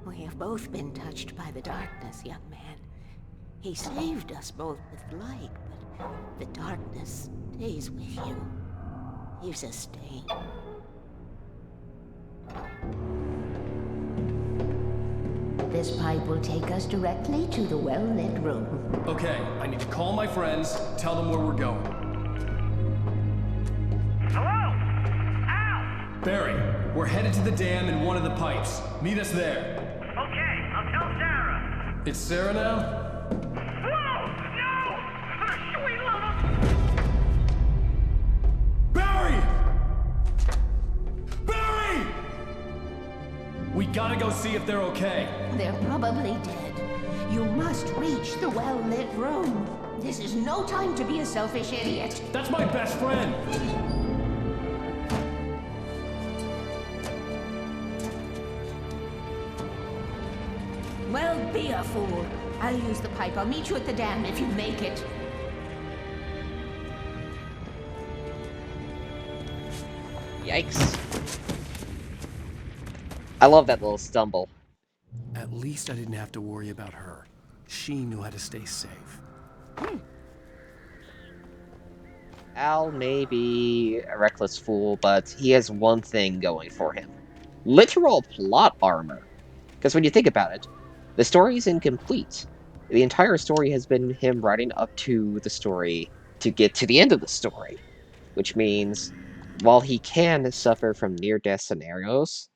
We have both been touched by the darkness, young man. He saved us both with light, but the darkness stays with you. Leaves a stain. This pipe will take us directly to the well-lit room. Okay, I need to call my friends, tell them where we're going. Hello? Al! Barry, we're headed to the dam in one of the pipes. Meet us there. Okay, I'll tell Sarah. It's Sarah now? Whoa! No! Sweet little... Barry! Barry! We gotta go see if they're okay. They're probably dead. You must reach the well-lit room. This is no time to be a selfish idiot. That's my best friend! Well, be a fool. I'll use the pipe. I'll meet you at the dam if you make it. Yikes. I love that little stumble. At least I didn't have to worry about her. She knew how to stay safe. Al may be a reckless fool, but he has one thing going for him. Literal plot armor. Because when you think about it, the story is incomplete. The entire story has been him writing up to the story to get to the end of the story. Which means, while he can suffer from near-death scenarios,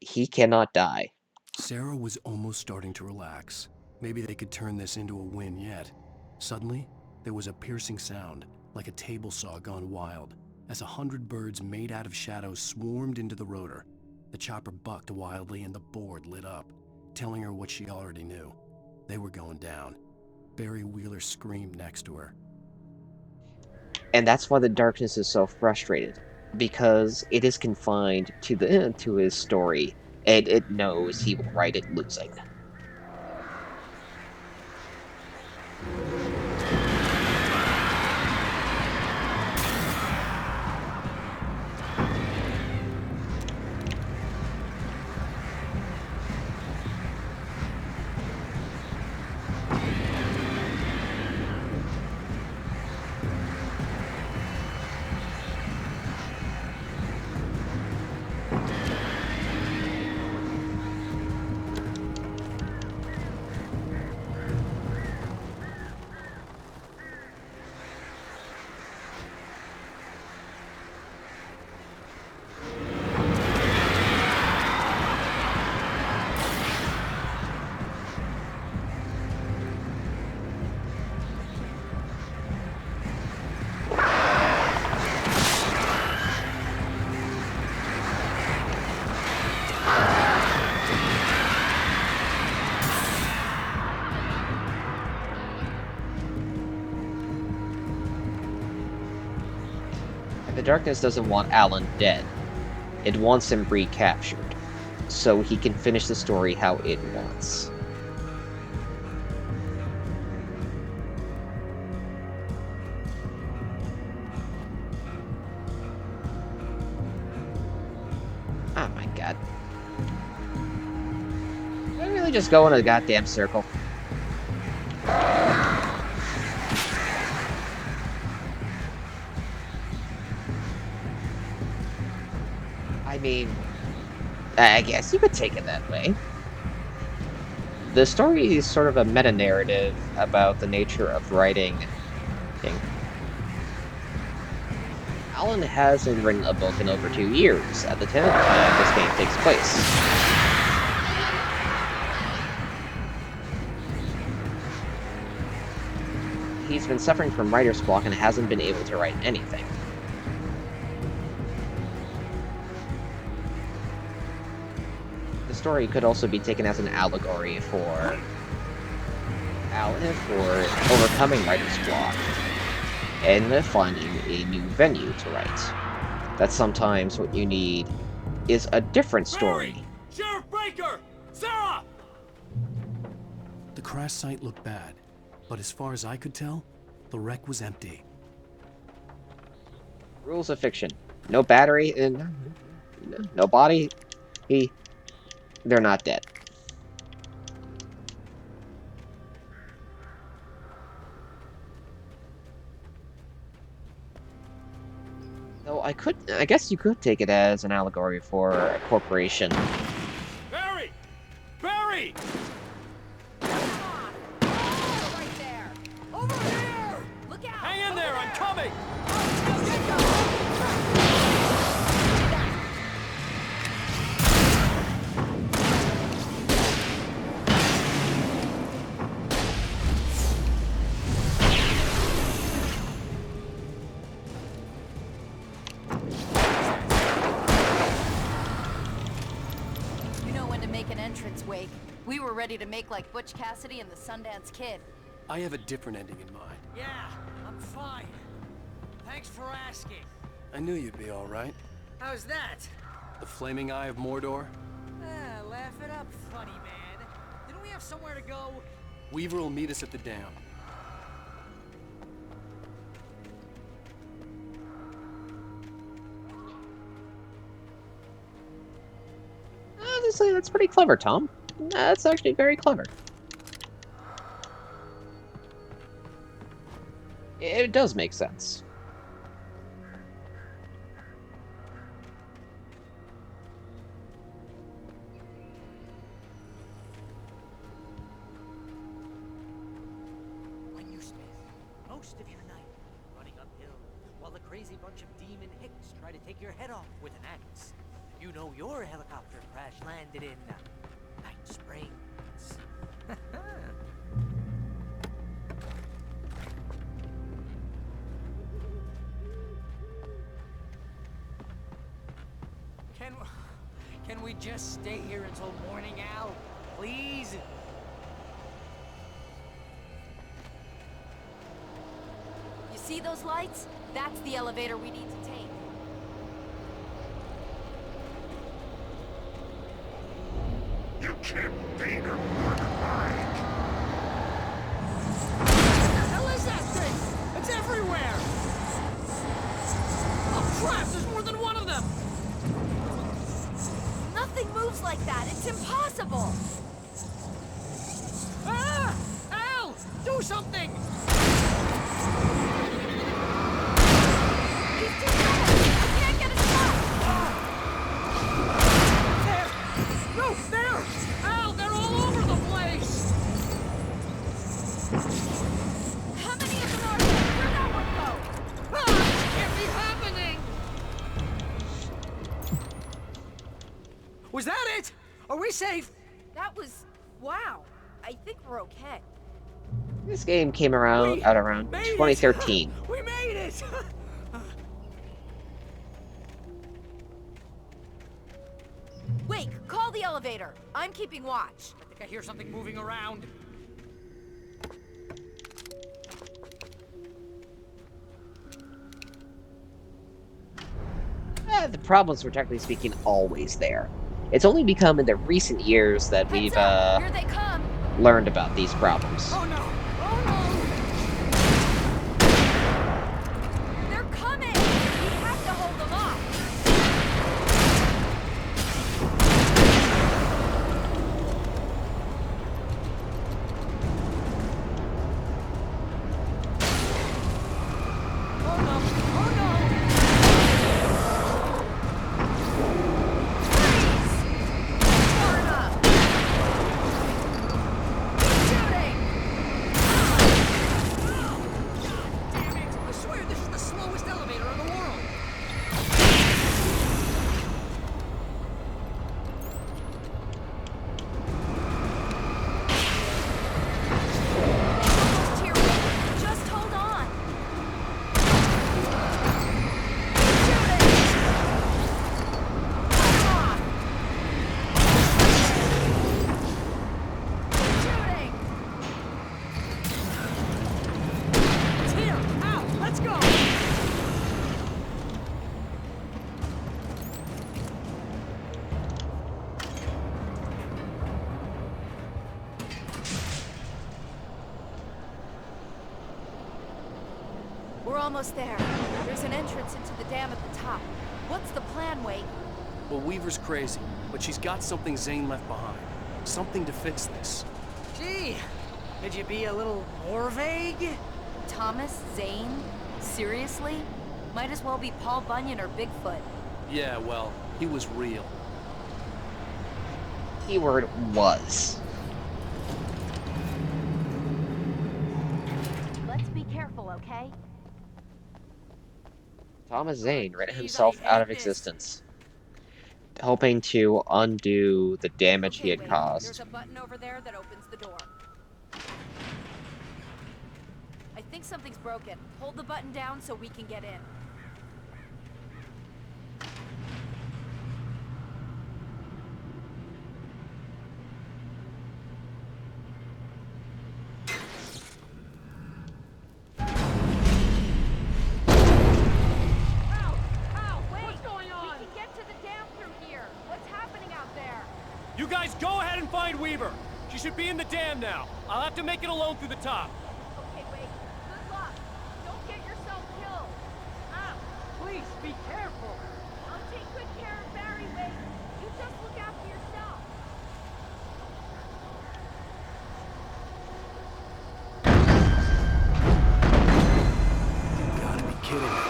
he cannot die. Sarah was almost starting to relax. Maybe they could turn this into a win yet. Suddenly, there was a piercing sound, like a table saw gone wild, as 100 birds made out of shadows swarmed into the rotor. The chopper bucked wildly and the board lit up, telling her what she already knew. They were going down. Barry Wheeler screamed next to her. And that's why the darkness is so frustrated, because it is confined to his story, and it knows he will write it losing. darkness doesn't want Alan dead. It wants him recaptured, so he can finish the story how it wants. Oh my god. Did I really just go in a goddamn circle? I mean, I guess you could take it that way. The story is sort of a meta-narrative about the nature of writing. Alan hasn't written a book in over 2 years at the time this game takes place. He's been suffering from writer's block and hasn't been able to write anything. The story could also be taken as an allegory for Alan for overcoming writer's block and finding a new venue to write. That sometimes what you need is a different story. Barry! Sheriff Baker! Sarah! The crash site looked bad, but as far as I could tell, the wreck was empty. Rules of fiction. No battery, no body. They're not dead. Though I guess you could take it as an allegory for a corporation. Barry! Barry! Right there! Over here! Look out! Hang in there, I'm coming! You know when to make an entrance, Wake. We were ready to make like Butch Cassidy and the Sundance Kid. I have a different ending in mind. Yeah, I'm fine. Thanks for asking. I knew you'd be all right. How's that? The flaming eye of Mordor? Laugh it up, funny man. Didn't we have somewhere to go? Weaver will meet us at the dam. That's pretty clever, Tom. That's actually very clever. It does make sense. When you spend most of your night running uphill while the crazy bunch of demon hicks try to take your head off with an axe, you know your helicopter crash landed in Night Springs. Can we just stay here until morning, Al? Please? You see those lights? That's the elevator we need to take. You can't be her mind. What the hell is that thing? It's everywhere! Oh crap, there's more than one of them! Nothing moves like that. It's impossible. Ah! Al! Do something! He's too fast. I can't get a stop. There! No, there! Al, they're all over the place! How many of them are there? Where'd that one go? Ah! This can't be happening! Was that it? Are we safe? That was... wow. I think we're okay. This game came out around 2013. We made it! Wake, call the elevator. I'm keeping watch. I think I hear something moving around. the problems were technically speaking always there. It's only become in the recent years that we've Here they come. learned about these problems. Oh no! Oh They're coming. We have to hold them off. no! Oh no! Far enough. Shooting. Damn it! I swear this is the slowest elevator in the world. Almost here. Just hold on. Shooting. It's here! Out! Let's go! We're almost there. There's an entrance into the dam at the top. What's the plan, Wake? Well, Weaver's crazy, but she's got something Zane left behind. Something to fix this. Gee, could you be a little more vague? Thomas Zane? Seriously? Might as well be Paul Bunyan or Bigfoot. Yeah, well, he was real. Keyword was. Let's be careful, okay? Thomas Zane ran himself out of existence, hoping to undo the damage he had Wake, caused. There's a button over there that opens the door. I think something's broken. Hold the button down so we can get in. What's going on? We can get to the dam through here. What's happening out there? You guys go ahead and find Weaver. She should be in the dam now. I'll have to make it alone through the top. Okay, Wake. Good luck. Don't get yourself killed. Please be careful. I'll take good care of Barry, Wake. You just look after yourself. You gotta be kidding me.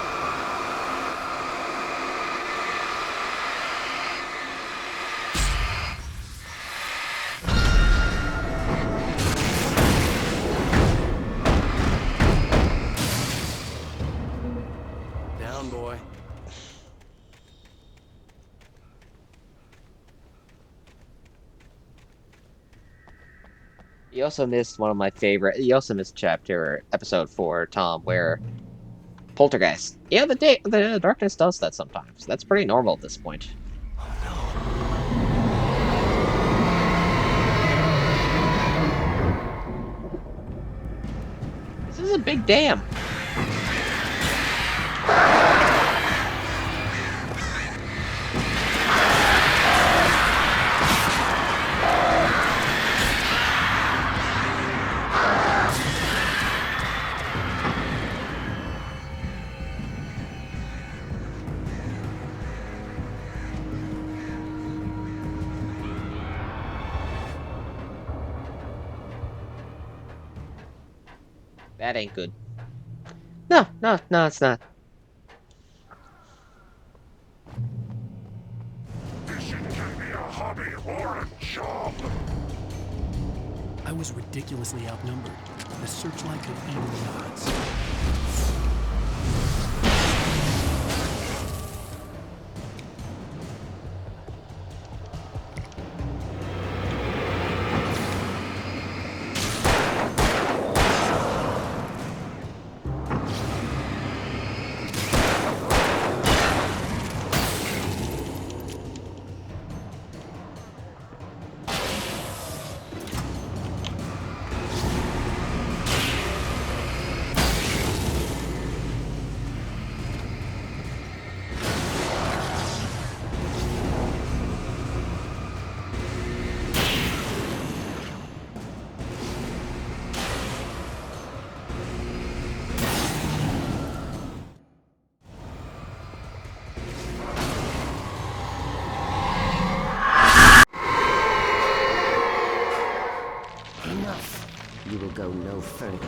Down, boy. You also missed one of my favorite. You also missed chapter episode 4, Tom, where Poltergeist. Yeah, the darkness does that sometimes. That's pretty normal at this point. This is a big dam. That ain't good. No, it's not. Fishing can be a hobby or a job. I was ridiculously outnumbered. The searchlight could even the odds. go no further.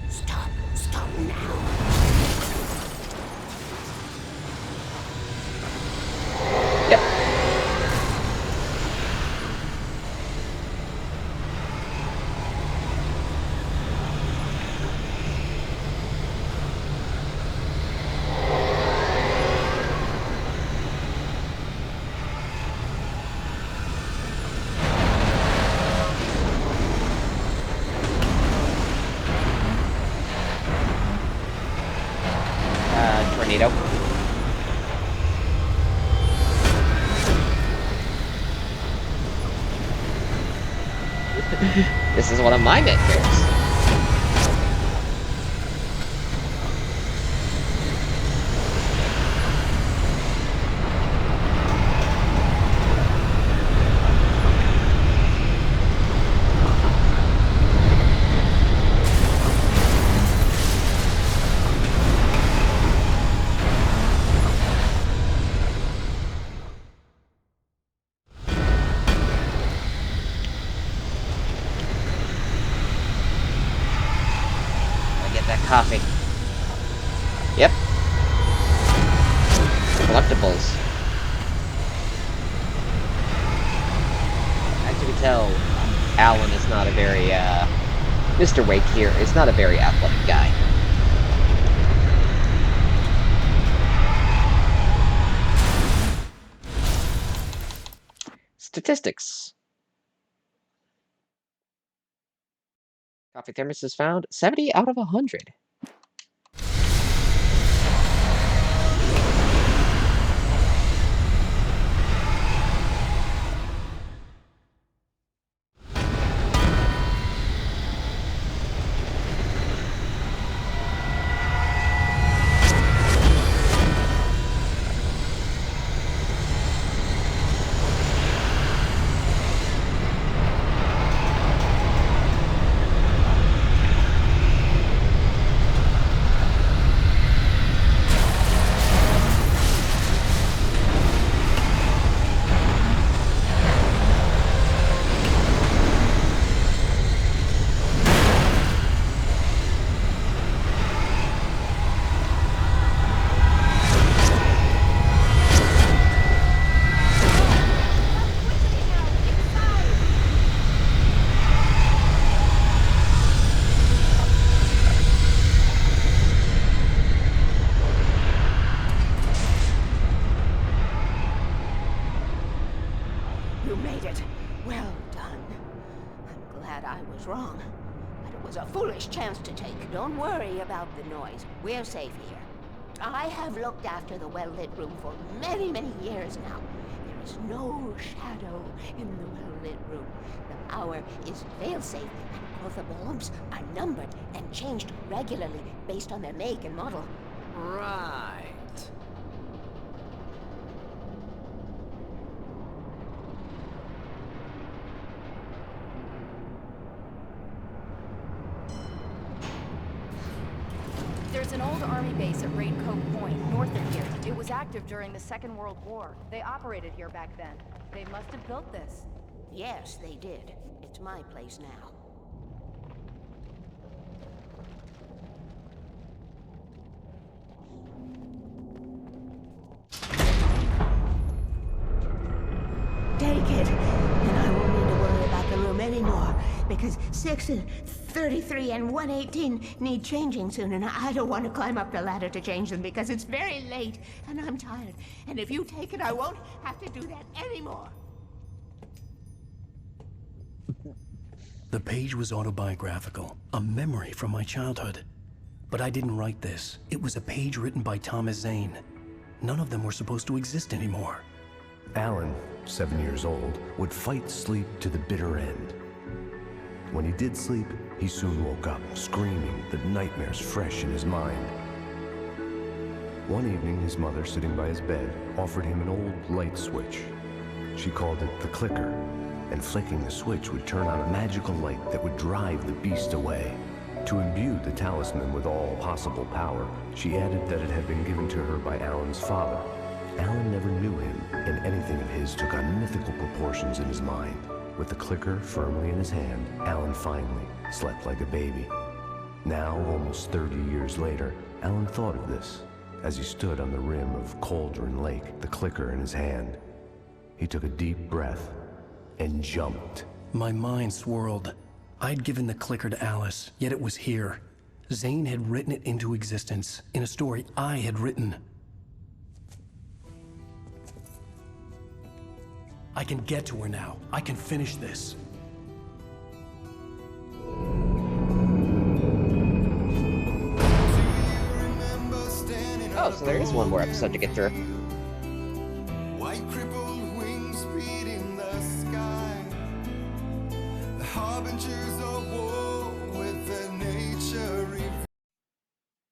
Stop now. Tornado. This is one of my nightmares. Coffee. Yep. Collectibles. As you can tell, Alan is not a very, Mr. Wake here is not a very athletic guy. Statistics. Coffee thermos is found 70 out of 100. You made it. Well done. I'm glad I was wrong. But it was a foolish chance to take. Don't worry about the noise. We're safe here. I have looked after the well-lit room for many, many years now. There is no shadow in the well-lit room. The power is fail-safe, and both the bulbs are numbered and changed regularly based on their make and model. Right. There's an old army base at Raincoat Point, north of here. It was active during the Second World War. They operated here back then. They must have built this. Yes, they did. It's my place now. Take it, and I won't need to worry about the room anymore, because 6 and 33 and 118 need changing soon, and I don't want to climb up the ladder to change them because it's very late, and I'm tired. And if you take it, I won't have to do that anymore. The page was autobiographical, a memory from my childhood. But I didn't write this. It was a page written by Thomas Zane. None of them were supposed to exist anymore. Alan, 7 years old, would fight sleep to the bitter end. When he did sleep, he soon woke up, screaming, the nightmares fresh in his mind. One evening, his mother, sitting by his bed, offered him an old light switch. She called it the clicker, and flicking the switch would turn on a magical light that would drive the beast away. To imbue the talisman with all possible power, she added that it had been given to her by Alan's father. Alan never knew him, and anything of his took on mythical proportions in his mind. With the clicker firmly in his hand, Alan finally slept like a baby. Now, almost 30 years later, Alan thought of this as he stood on the rim of Cauldron Lake, the clicker in his hand. He took a deep breath and jumped. My mind swirled. I'd given the clicker to Alice, yet it was here. Zane had written it into existence in a story I had written. I can get to her now. I can finish this. Oh, so there is one more episode to get through. White crippled wings beating the sky. The harbingers of war with the nature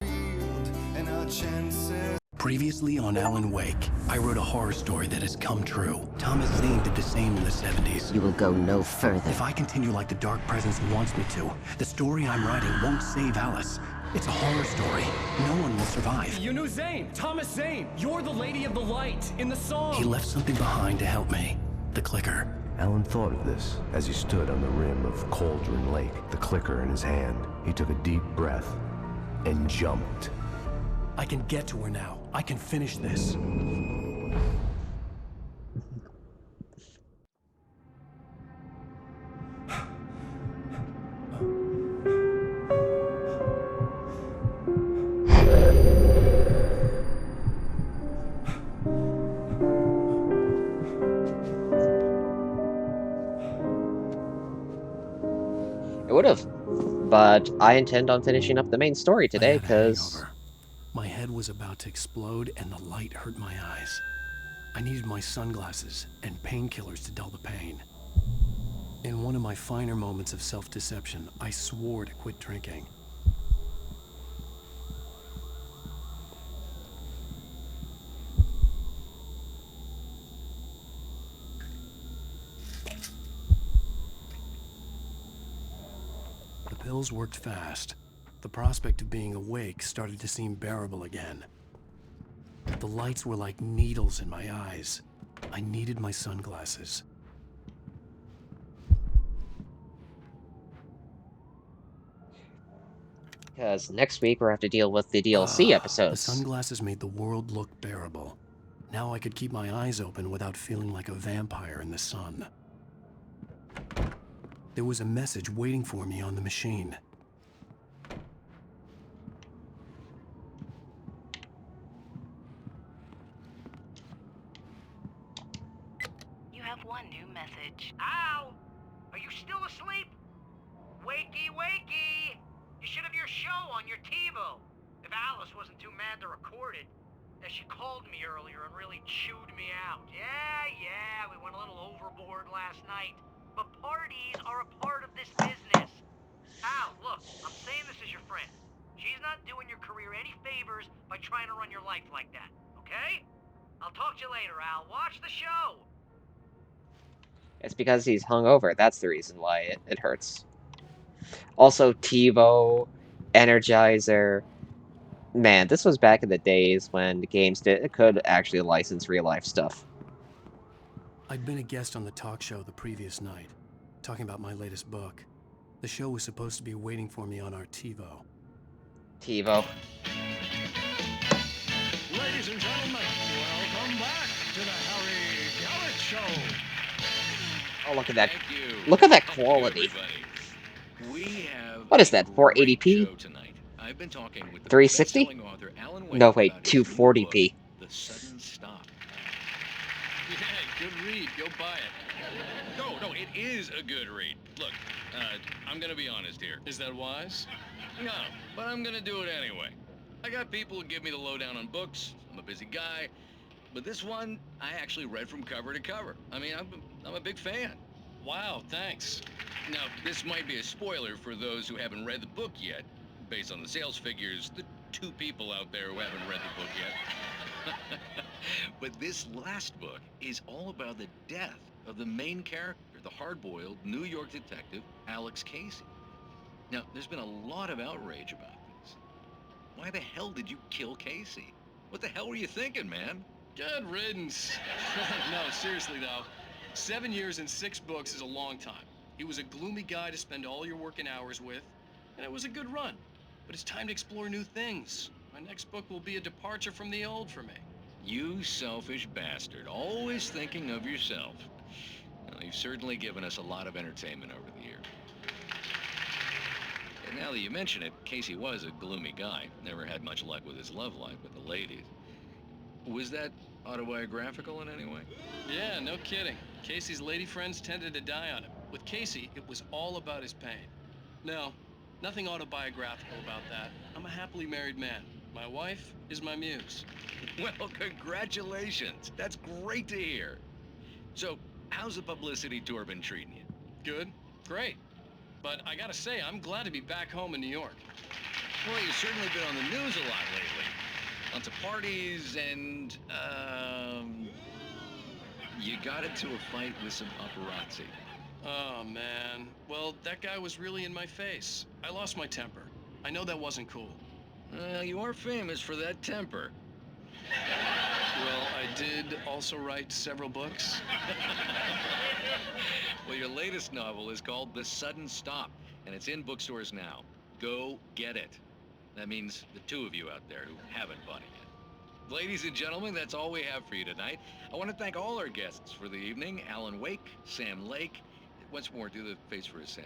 revealed and our chances. Previously on A.Wake, I wrote a horror story that has come true. Thomas Zane did the same in the 70s. You will go no further. If I continue like the Dark Presence wants me to, the story I'm writing won't save Alice. It's a horror story. No one will survive. You knew Zane, Thomas Zane. You're the Lady of the Light in the song. He left something behind to help me. The clicker. Alan thought of this as he stood on the rim of Cauldron Lake, the clicker in his hand. He took a deep breath and jumped. I can get to her now. I can finish this. It would have, but I intend on finishing up the main story today, because... My head was about to explode and the light hurt my eyes. I needed my sunglasses and painkillers to dull the pain. In one of my finer moments of self-deception, I swore to quit drinking. The pills worked fast. The prospect of being awake started to seem bearable again. The lights were like needles in my eyes. I needed my sunglasses. Because next week we're going to have to deal with the DLC episodes. The sunglasses made the world look bearable. Now I could keep my eyes open without feeling like a vampire in the sun. There was a message waiting for me on the machine. You have one new message. Al! Are you still asleep? Wakey, wakey! You should have your show on your TiVo. If Alice wasn't too mad to record it. As she called me earlier and really chewed me out. Yeah, we went a little overboard last night. But parties are a part of this business. Al, look, I'm saying this as your friend. She's not doing your career any favors by trying to run your life like that, okay? I'll talk to you later, Al. Watch the show. It's because he's hungover. That's the reason why it hurts. Also, TiVo, Energizer. Man, this was back in the days when games could actually license real-life stuff. I'd been a guest on the talk show the previous night, talking about my latest book. The show was supposed to be waiting for me on our TiVo. TiVo. Ladies and gentlemen, welcome back to the Harry Garrett Show. Oh, look at that. Look at that quality. What is that, 480p? 360? No, wait, 240p. The sudden stop. Yeah, good read. Go buy it. No, it is a good read. Look, I'm gonna be honest here. Is that wise? No, but I'm gonna do it anyway. I got people who give me the lowdown on books. I'm a busy guy. But this one, I actually read from cover to cover. I mean, I'm a big fan. Wow, thanks. Now, this might be a spoiler for those who haven't read the book yet. Based on the sales figures, the 2 people out there who haven't read the book yet. But this last book is all about the death of the main character, the hard-boiled New York detective, Alex Casey. Now, there's been a lot of outrage about this. Why the hell did you kill Casey? What the hell were you thinking, man? Good riddance. No, seriously though. 7 years and 6 books is a long time. He was a gloomy guy to spend all your working hours with, and it was a good run. But it's time to explore new things. My next book will be a departure from the old for me. You selfish bastard, always thinking of yourself. Well, you've certainly given us a lot of entertainment over the years. And now that you mention it, Casey was a gloomy guy. Never had much luck with his love life with the ladies. Was that autobiographical in any way? Yeah, no kidding. Casey's lady friends tended to die on him. With Casey, it was all about his pain. No, nothing autobiographical about that. I'm a happily married man. My wife is my muse. Well, congratulations. That's great to hear. So, how's the publicity tour been treating you? Good, great. But I gotta say, I'm glad to be back home in New York. Well, you've certainly been on the news a lot lately. Lots of parties and, you got into a fight with some paparazzi. Oh, man. Well, that guy was really in my face. I lost my temper. I know that wasn't cool. You are famous for that temper. Well, I did also write several books. Well, your latest novel is called The Sudden Stop, and it's in bookstores now. Go get it. That means the two of you out there who haven't bought it yet. Ladies and gentlemen, that's all we have for you tonight. I want to thank all our guests for the evening. Alan Wake, Sam Lake. Once more, do the face for a Sam.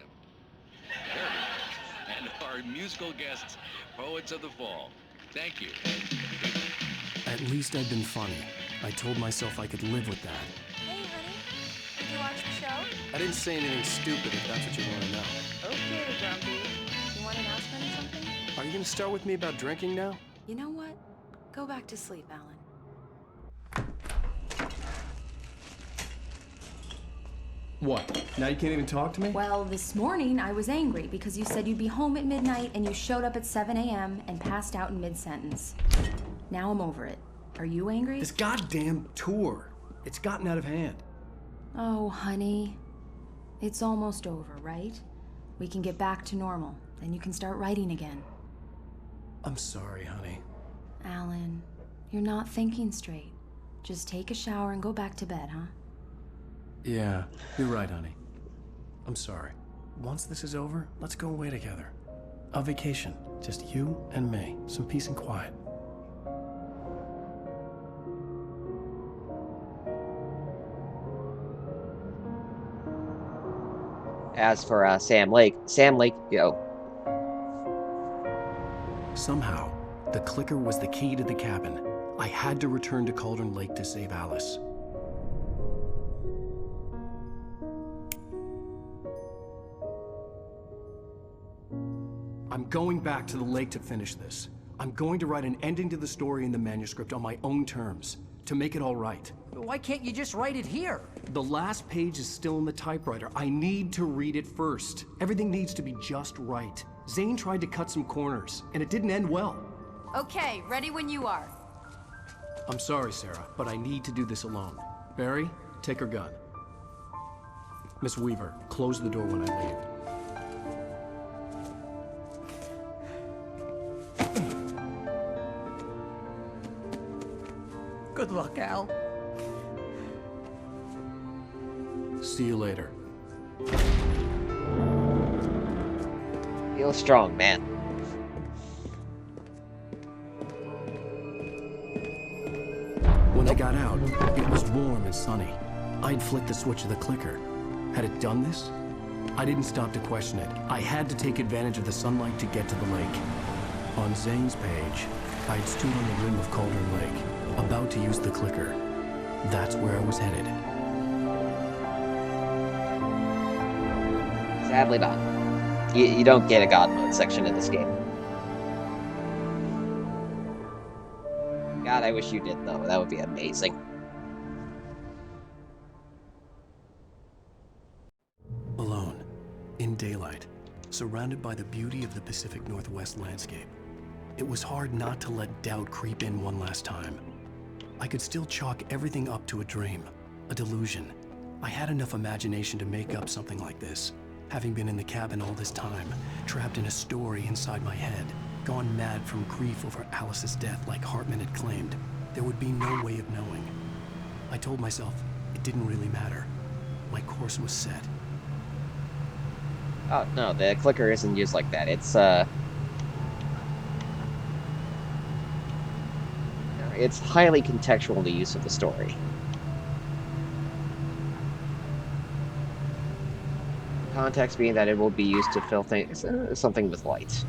There we go. And our musical guests, Poets of the Fall. Thank you. At least I'd been funny. I told myself I could live with that. Hey, honey. Did you watch the show? I didn't say anything stupid if that's what you want to know. Okay, Grumpy. You want an ask honey something? Are you gonna start with me about drinking now? You know what? Go back to sleep, Alan. What? Now you can't even talk to me? Well, this morning I was angry because you said you'd be home at midnight and you showed up at 7 a.m. and passed out in mid-sentence. Now I'm over it. Are you angry? This goddamn tour. It's gotten out of hand. Oh, honey. It's almost over, right? We can get back to normal. Then you can start writing again. I'm sorry, honey. Alan, you're not thinking straight. Just take a shower and go back to bed, huh? Yeah, you're right, honey. I'm sorry. Once this is over, let's go away together. A vacation. Just you and me. Some peace and quiet. As for Sam Lake, yo. Somehow, the clicker was the key to the cabin. I had to return to Cauldron Lake to save Alice. I'm going back to the lake to finish this. I'm going to write an ending to the story in the manuscript on my own terms, to make it all right. Why can't you just write it here? The last page is still in the typewriter. I need to read it first. Everything needs to be just right. Zane tried to cut some corners, and it didn't end well. Okay, ready when you are. I'm sorry, Sarah, but I need to do this alone. Barry, take her gun. Miss Weaver, close the door when I leave. Good luck, Al. See you later. Feel strong, man. When I got out, it was warm and sunny. I'd flicked the switch of the clicker. Had it done this? I didn't stop to question it. I had to take advantage of the sunlight to get to the lake. On Zane's page, I'd stood on the rim of Cauldron Lake, about to use the clicker. That's where I was headed. Sadly not. You don't get a God mode section in this game. God, I wish you did, though. That would be amazing. Alone, in daylight, surrounded by the beauty of the Pacific Northwest landscape. It was hard not to let doubt creep in one last time. I could still chalk everything up to a dream, a delusion. I had enough imagination to make up something like this, having been in the cabin all this time, trapped in a story inside my head, gone mad from grief over Alice's death like Hartman had claimed. There would be no way of knowing. I told myself it didn't really matter. My course was set. Oh, no, the clicker isn't used like that. It's highly contextual in the use of the story. Context being that it will be used to fill something with light.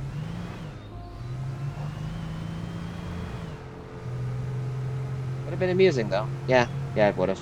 Would have been amusing, though. Yeah, it would have.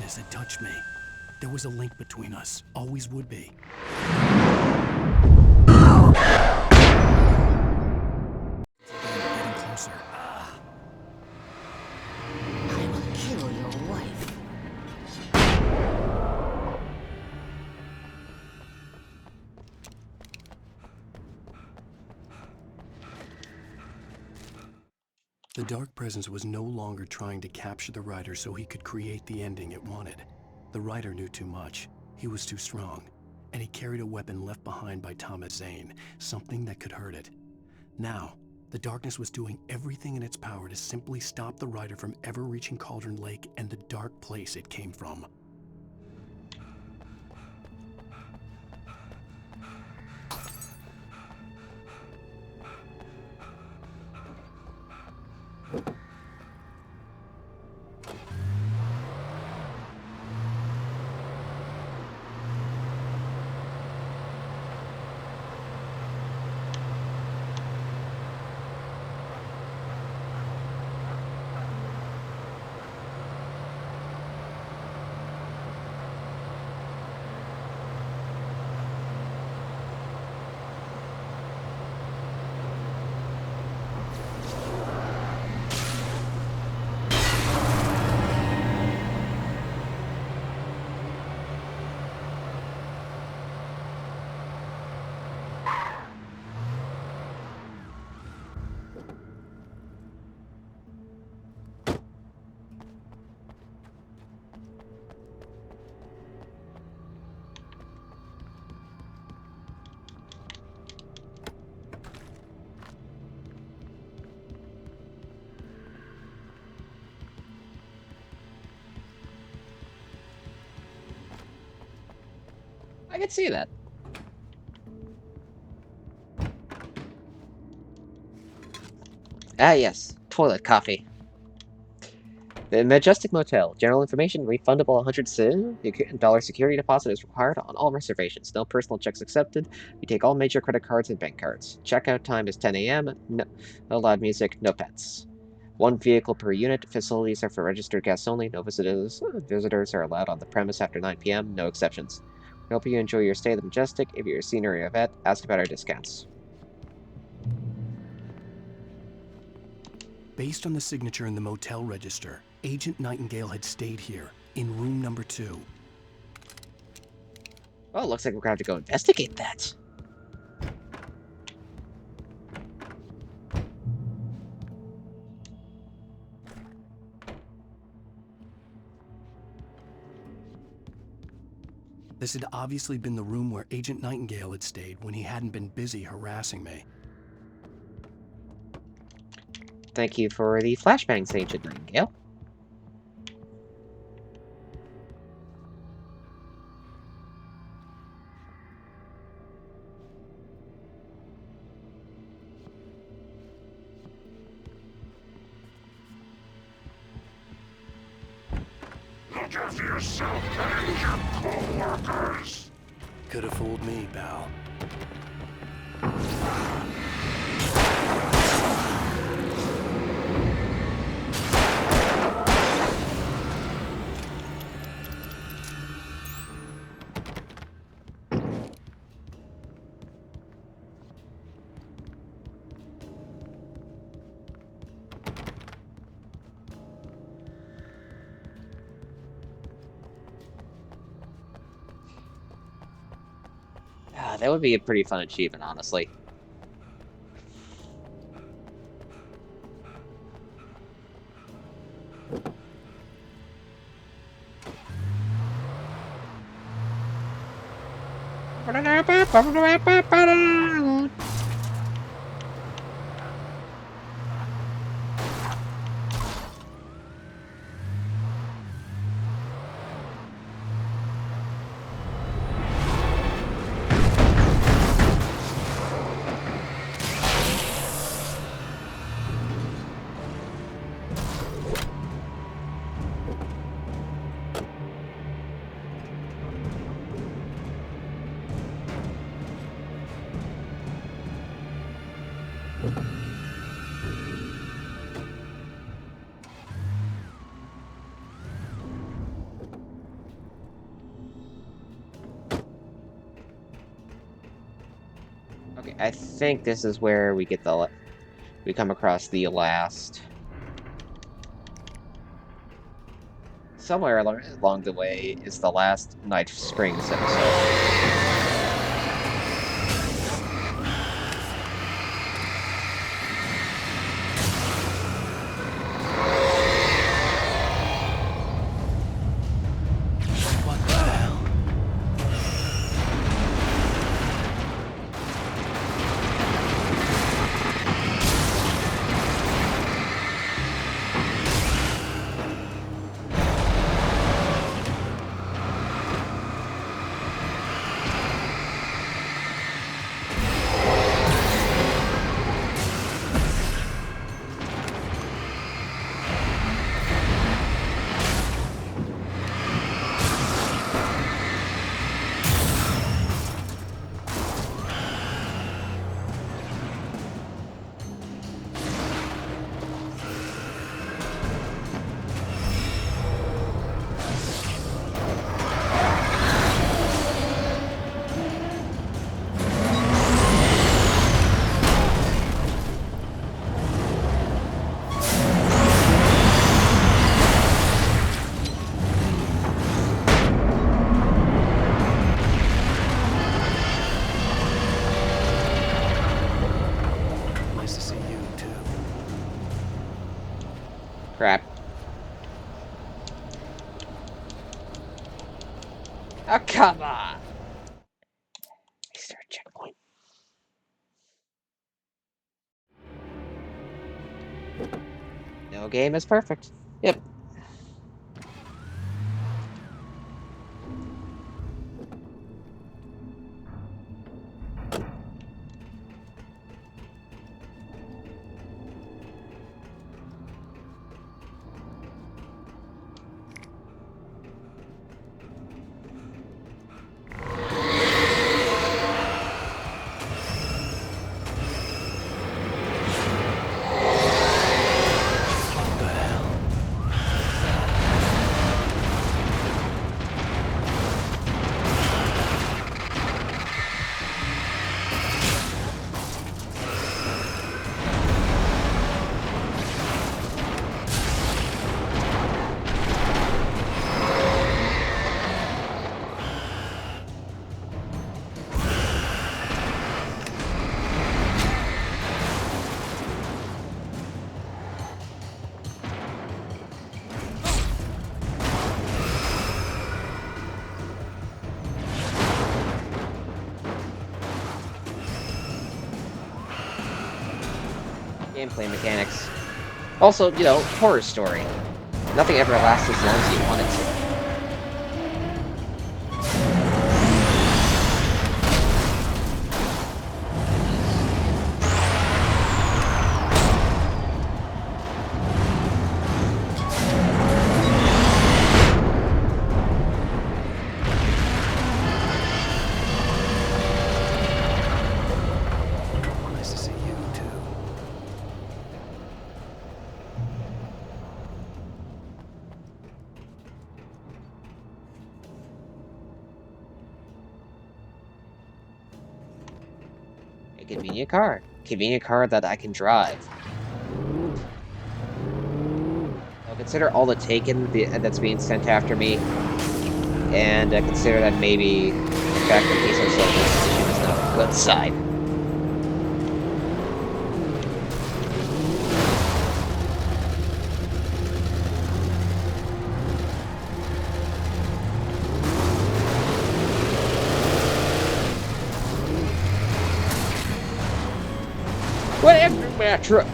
Had touched me. There was a link between us. Always would be. Getting closer. I will kill your wife. The Dark Presence was no longer trying to capture the writer so he could create the ending it wanted. The writer knew too much. He was too strong. And he carried a weapon left behind by Thomas Zane, something that could hurt it. Now, the darkness was doing everything in its power to simply stop the writer from ever reaching Cauldron Lake and the dark place it came from. I can see that. Ah, yes. Toilet coffee. The Majestic Motel. General information, refundable $100 security deposit is required on all reservations. No personal checks accepted. We take all major credit cards and bank cards. Checkout time is 10 a.m. No loud music, no pets. 1 vehicle per unit. Facilities are for registered guests only. No visitors. Visitors are allowed on the premise after 9 p.m. No exceptions. We hope you enjoy your stay at the Majestic. If you're a senior or a vet, ask about our discounts. Based on the signature in the motel register, Agent Nightingale had stayed here, in room number 2. Oh, it looks like we're going to have to go investigate that. This had obviously been the room where Agent Nightingale had stayed when he hadn't been busy harassing me. Thank you for the flashbangs, Agent Nightingale. Look after yourself and your co-workers! Could have fooled me, pal. That would be a pretty fun achievement, honestly. Okay, I think this is where we get we come across the last. Somewhere along the way is the last Night Springs episode. Crap. Oh, come on! Restart checkpoint. No game is perfect. Yep. Gameplay mechanics. Also, you know, horror story. Nothing ever lasts as long as you want it to. Nice to see you, too. A convenient car. Convenient car that I can drive. I'll consider all the taken that's being sent after me, and consider that maybe the fact that these are so position is not on the good side. What happened to my truck?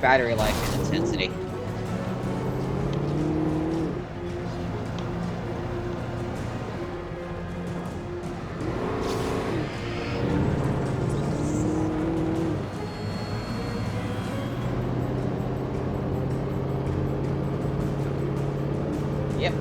Battery life and intensity. Yep.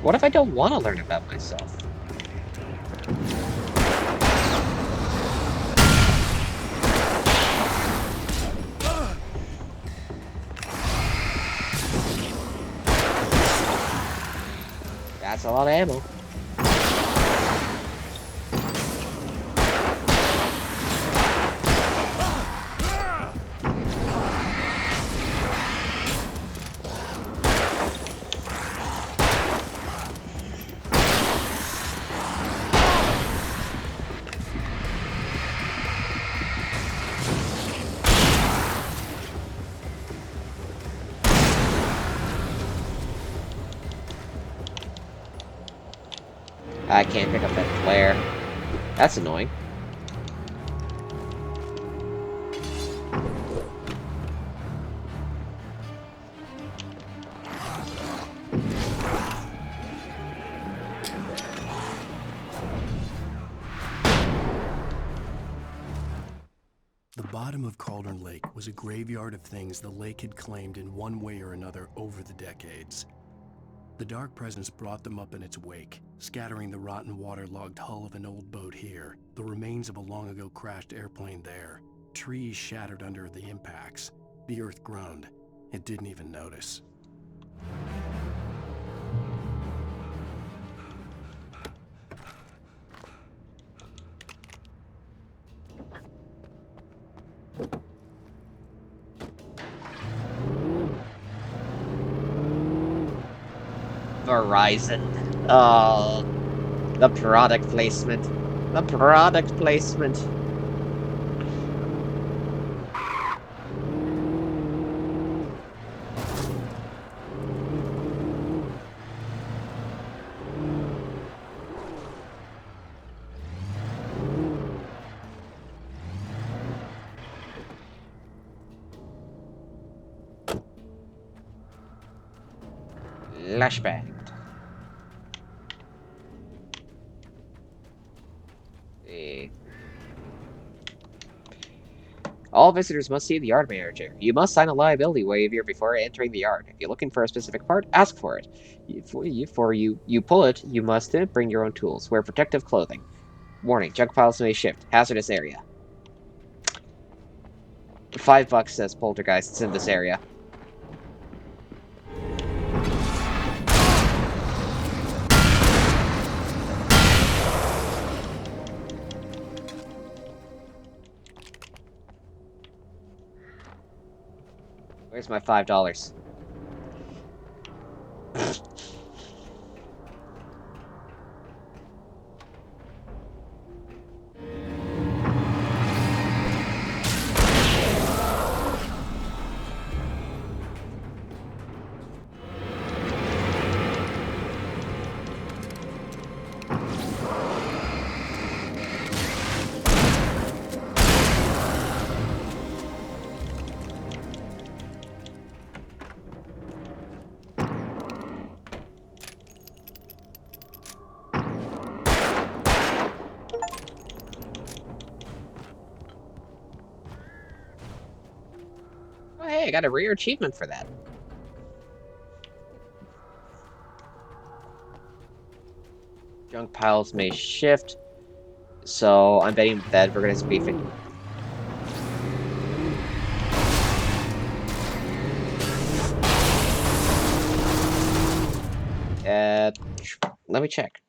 What if I don't want to learn about myself? That's a lot of ammo. I can't pick up that flare. That's annoying. The bottom of Cauldron Lake was a graveyard of things the lake had claimed in one way or another over the decades. The dark presence brought them up in its wake, scattering the rotten waterlogged hull of an old boat here, the remains of a long-ago crashed airplane there, trees shattered under the impacts. The earth groaned. It didn't even notice. Verizon. Oh, the product placement. The product placement. Flashbang. All visitors must see the yard manager. You must sign a liability waiver before entering the yard. If you're looking for a specific part, ask for it. Before you pull it, you must bring your own tools. Wear protective clothing. Warning: junk piles may shift. Hazardous area. $5 says poltergeists in this area. Where's my $5? Oh, hey, I got a rare achievement for that. Junk piles may shift, so I'm betting that we're going to be... let me check.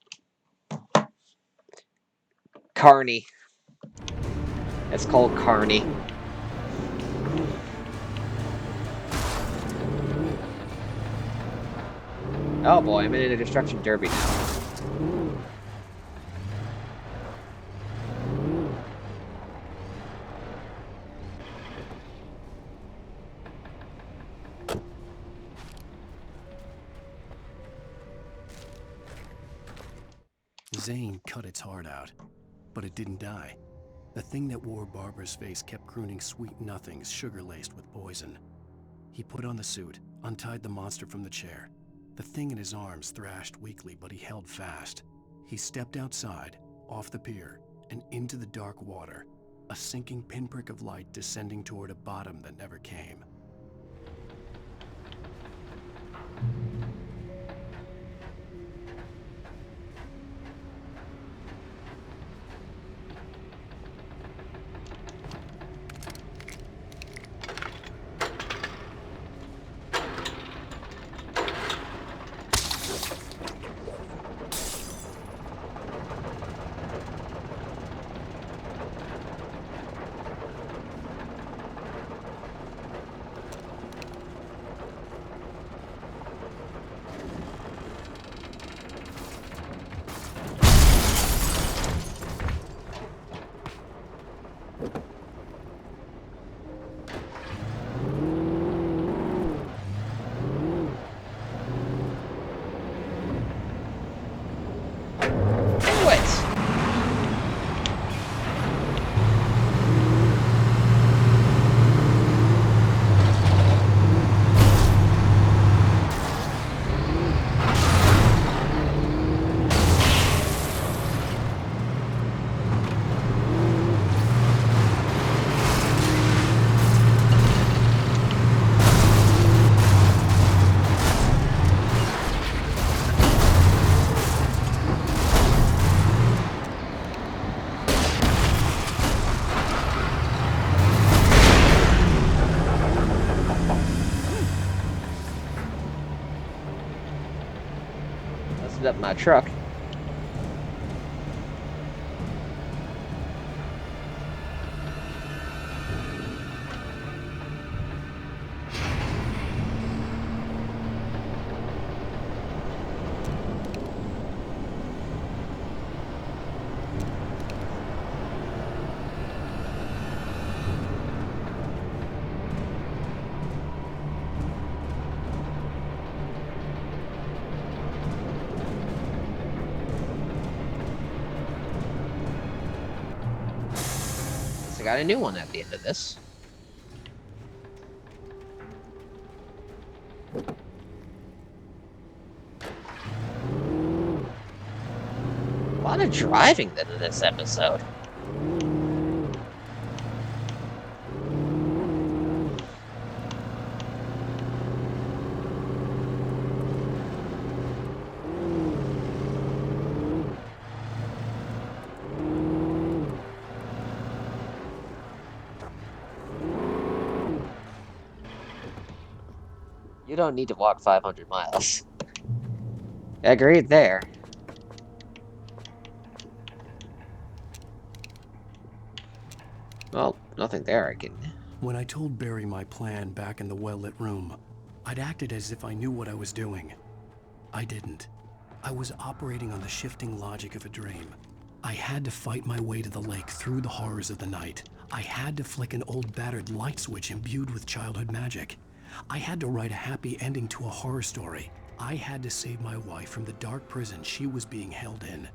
Carney. It's called Carney. Oh boy, I'm in a destruction derby now. Zane cut its heart out, but it didn't die. The thing that wore Barbara's face kept crooning sweet nothings sugar-laced with poison. He put on the suit, untied the monster from the chair. The thing in his arms thrashed weakly, but he held fast. He stepped outside, off the pier, and into the dark water, a sinking pinprick of light descending toward a bottom that never came. busted up my truck. I got a new one at the end of this. A lot of driving then in this episode. You don't need to walk 500 miles. Agreed there. Well, nothing there I can... When I told Barry my plan back in the well-lit room, I'd acted as if I knew what I was doing. I didn't. I was operating on the shifting logic of a dream. I had to fight my way to the lake through the horrors of the night. I had to flick an old battered light switch imbued with childhood magic. I had to write a happy ending to a horror story. I had to save my wife from the dark prison she was being held in.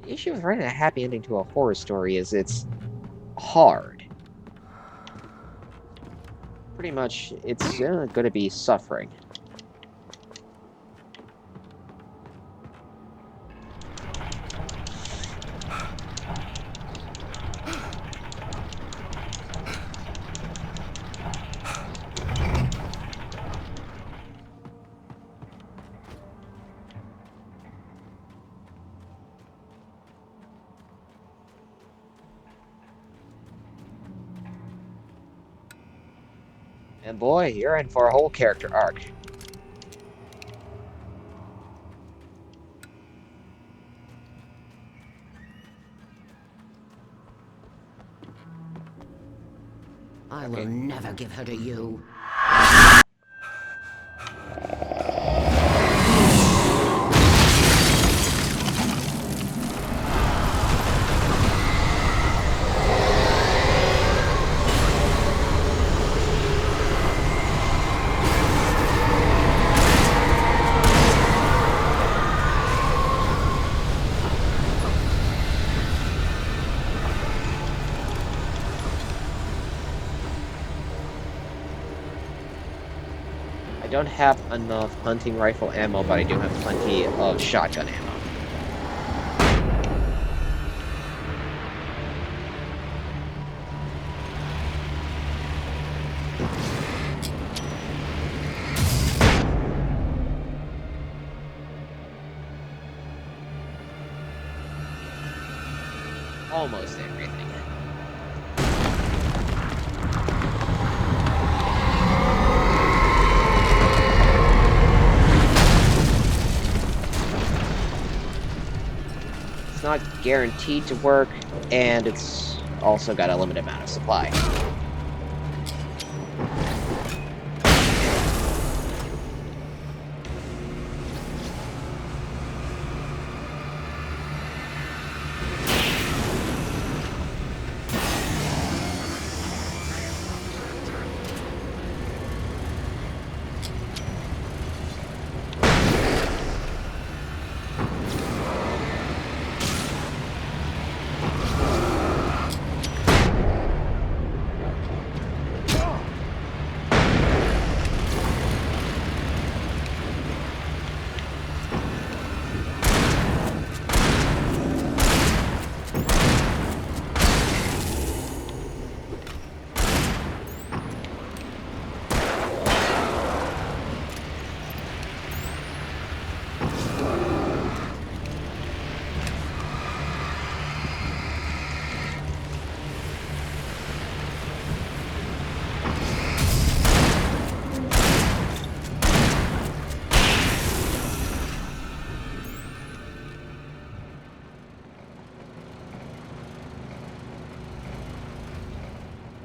The issue with writing a happy ending to a horror story is it's hard. Pretty much, it's going to be suffering. And boy, you're in for a whole character arc. I will never give her to you. I don't have enough hunting rifle ammo, but I do have plenty of shotgun ammo. Almost everything. It's not guaranteed to work, and it's also got a limited amount of supply.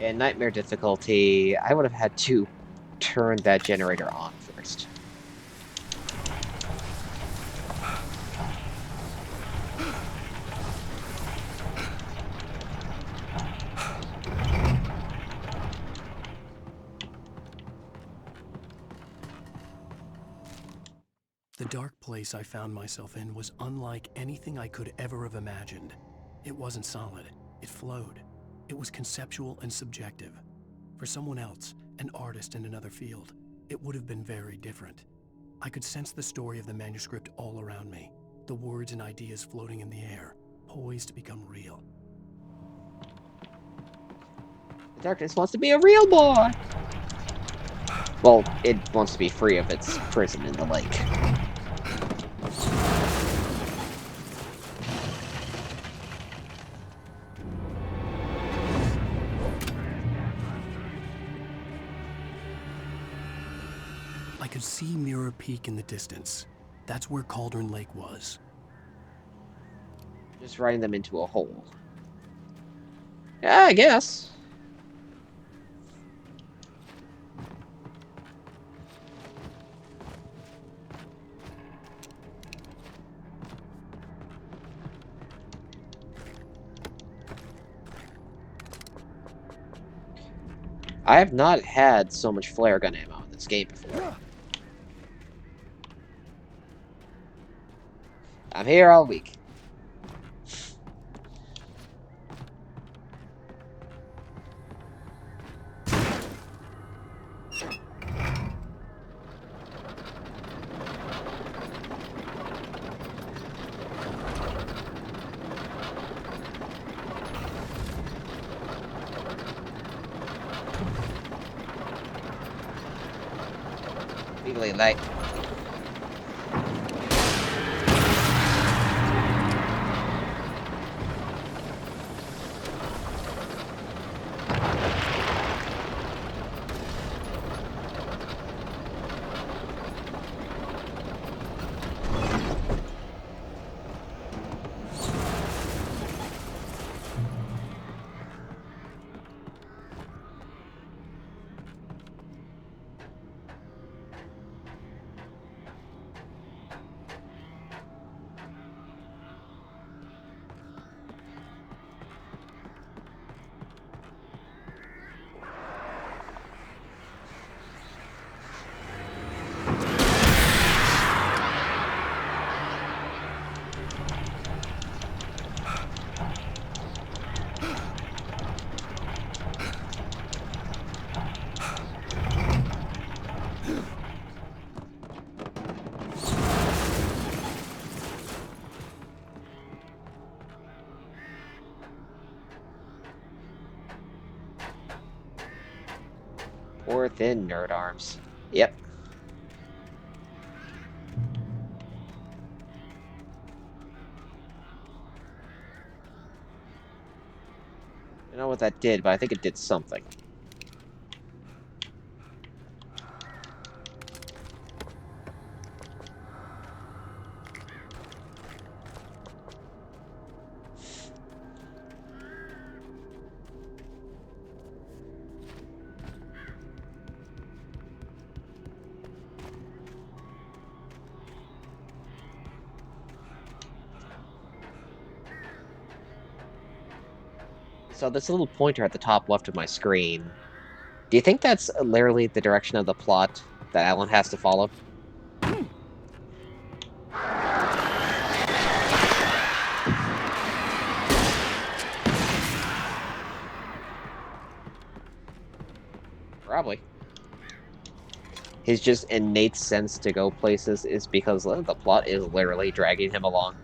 In nightmare difficulty, I would have had to turn that generator on first. The dark place I found myself in was unlike anything I could ever have imagined. It wasn't solid. It flowed. It was conceptual and subjective. For someone else, an artist in another field, it would have been very different. I could sense the story of the manuscript all around me, the words and ideas floating in the air, poised to become real. The darkness wants to be a real boy! Well, it wants to be free of its prison in the lake. I could see Mirror Peak in the distance. That's where Cauldron Lake was. Just riding them into a hole. Yeah, I guess. I have not had so much flare gun ammo in this game before. I'm here all week. Legally late. Or thin nerd arms. Yep. I don't know what that did, but I think it did something. So this little pointer at the top left of my screen, do you think that's literally the direction of the plot that Alan has to follow? Probably. His just innate sense to go places is because the plot is literally dragging him along.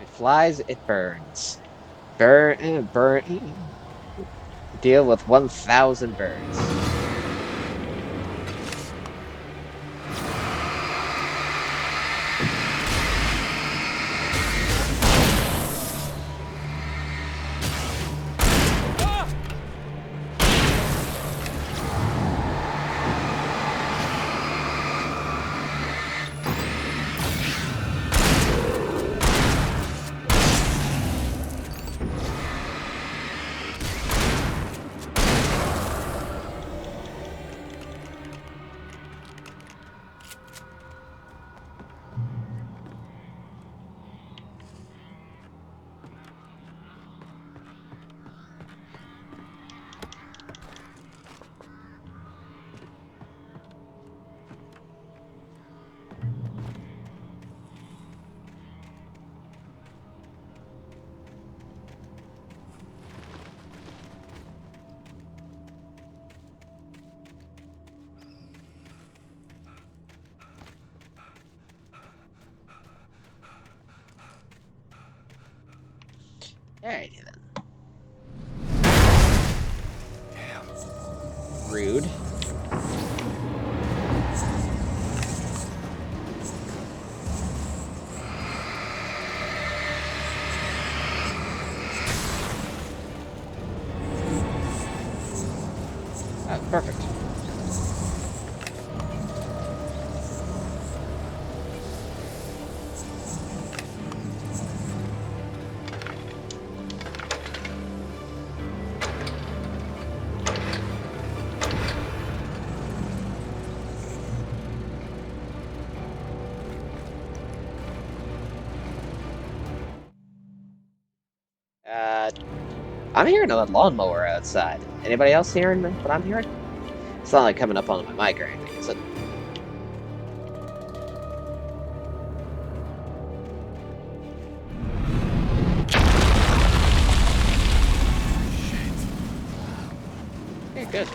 It flies, it burns. Burn. Deal with 1,000 birds. Alrighty then. Rude. Oh, perfect. I'm hearing a lawnmower outside. Anybody else hearing what I'm hearing? It's not like coming up on my mic or anything, is it? Okay, good.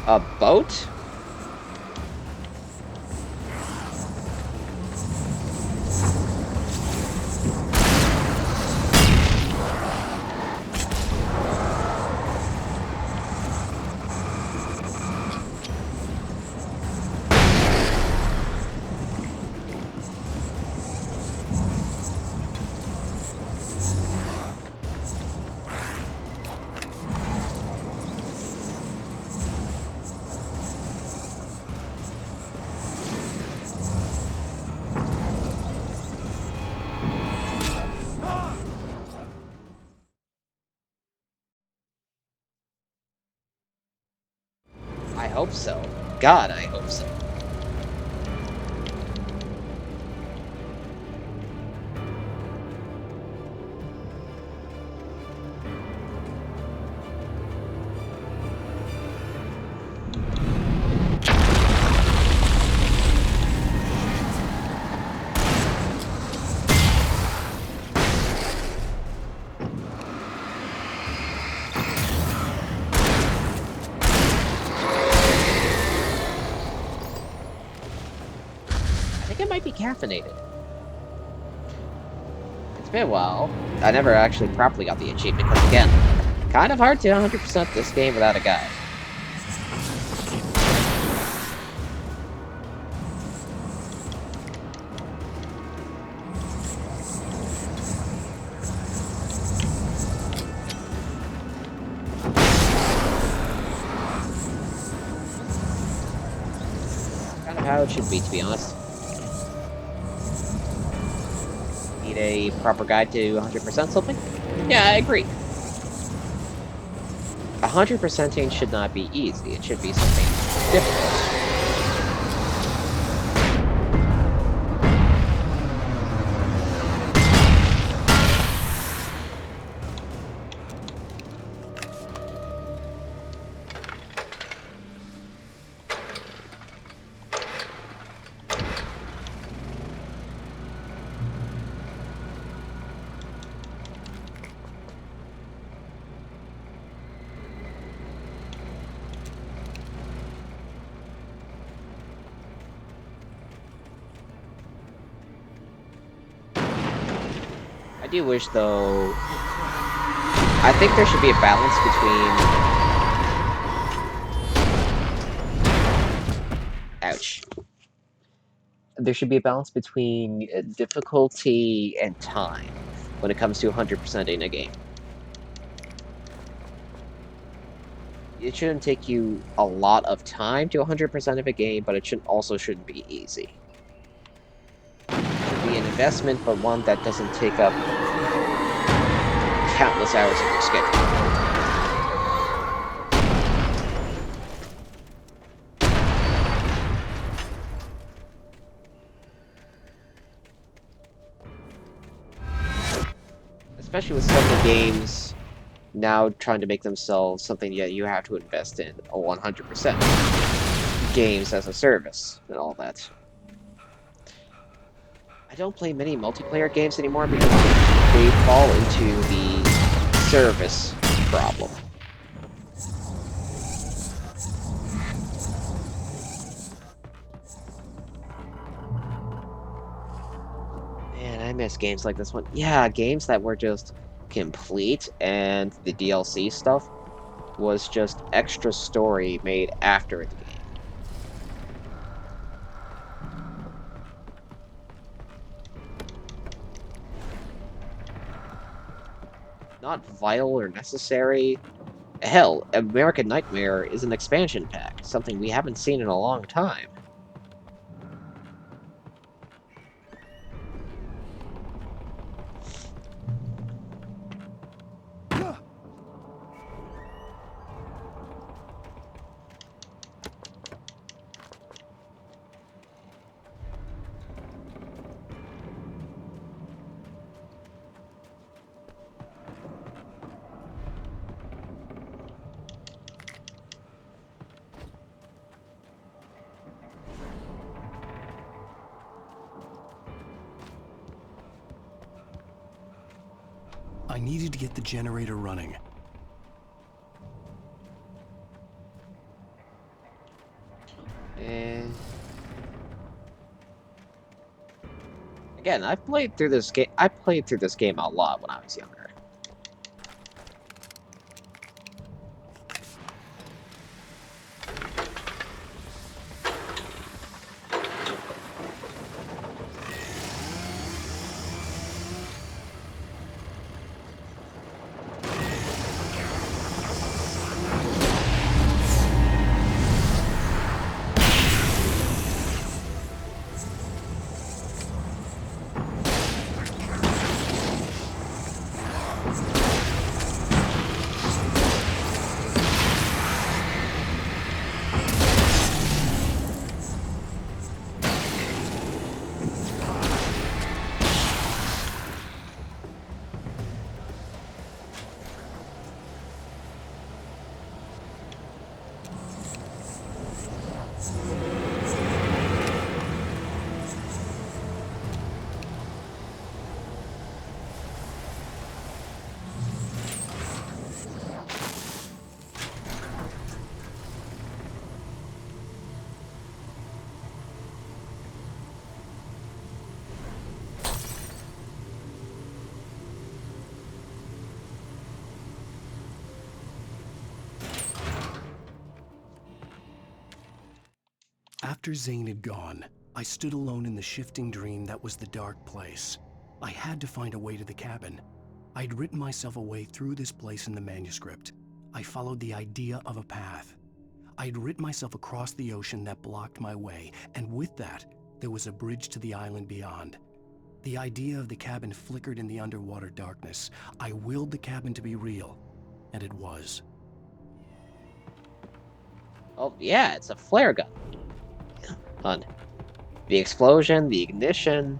A boat? I hope so. God, I hope so. I think it might be caffeinated. It's been a while. I never actually properly got the achievement because, again, kind of hard to 100% this game without a guide. Kind of how it should be, to be honest. Need a proper guide to 100% something? Yeah, I agree. 100%ing should not be easy. It should be something difficult. I do wish, though... I think there should be a balance between... Ouch. There should be a balance between difficulty and time when it comes to 100%ing a game. It shouldn't take you a lot of time to 100% of a game, but it also shouldn't be easy. It should be an investment, but one that doesn't take up countless hours of your schedule. Especially with some of the games now trying to make themselves something that you have to invest in 100%. Games as a service and all that. I don't play many multiplayer games anymore because they fall into the service problem. Man, I miss games like this one. Yeah, games that were just complete, and the DLC stuff was just extra story made after the game. Not vital or necessary. Hell, American Nightmare is an expansion pack, something we haven't seen in a long time. I needed to get the generator running. And again, I've played through this game. I played through this game a lot when I was younger. After Zane had gone, I stood alone in the shifting dream that was the dark place. I had to find a way to the cabin. I'd written myself a way through this place in the manuscript. I followed the idea of a path. I'd written myself across the ocean that blocked my way, and with that, there was a bridge to the island beyond. The idea of the cabin flickered in the underwater darkness. I willed the cabin to be real, and it was. Oh yeah, it's a flare gun. Fun. The explosion, the ignition.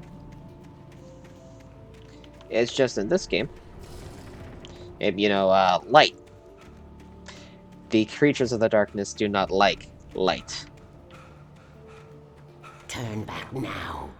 It's just in this game. And, light. The creatures of the darkness do not like light. Turn back now.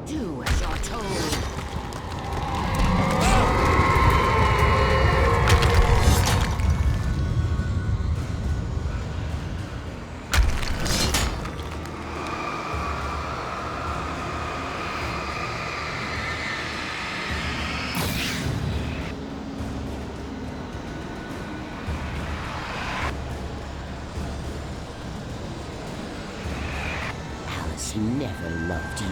Do as you're told. Alice never loved you.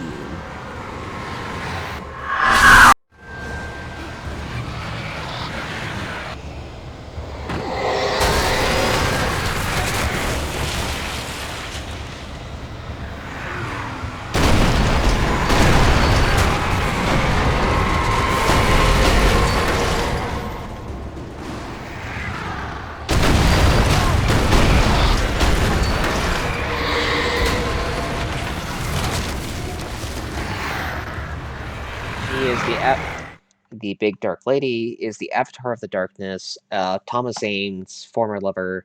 The big dark lady is the avatar of the darkness, Thomas Zane's former lover,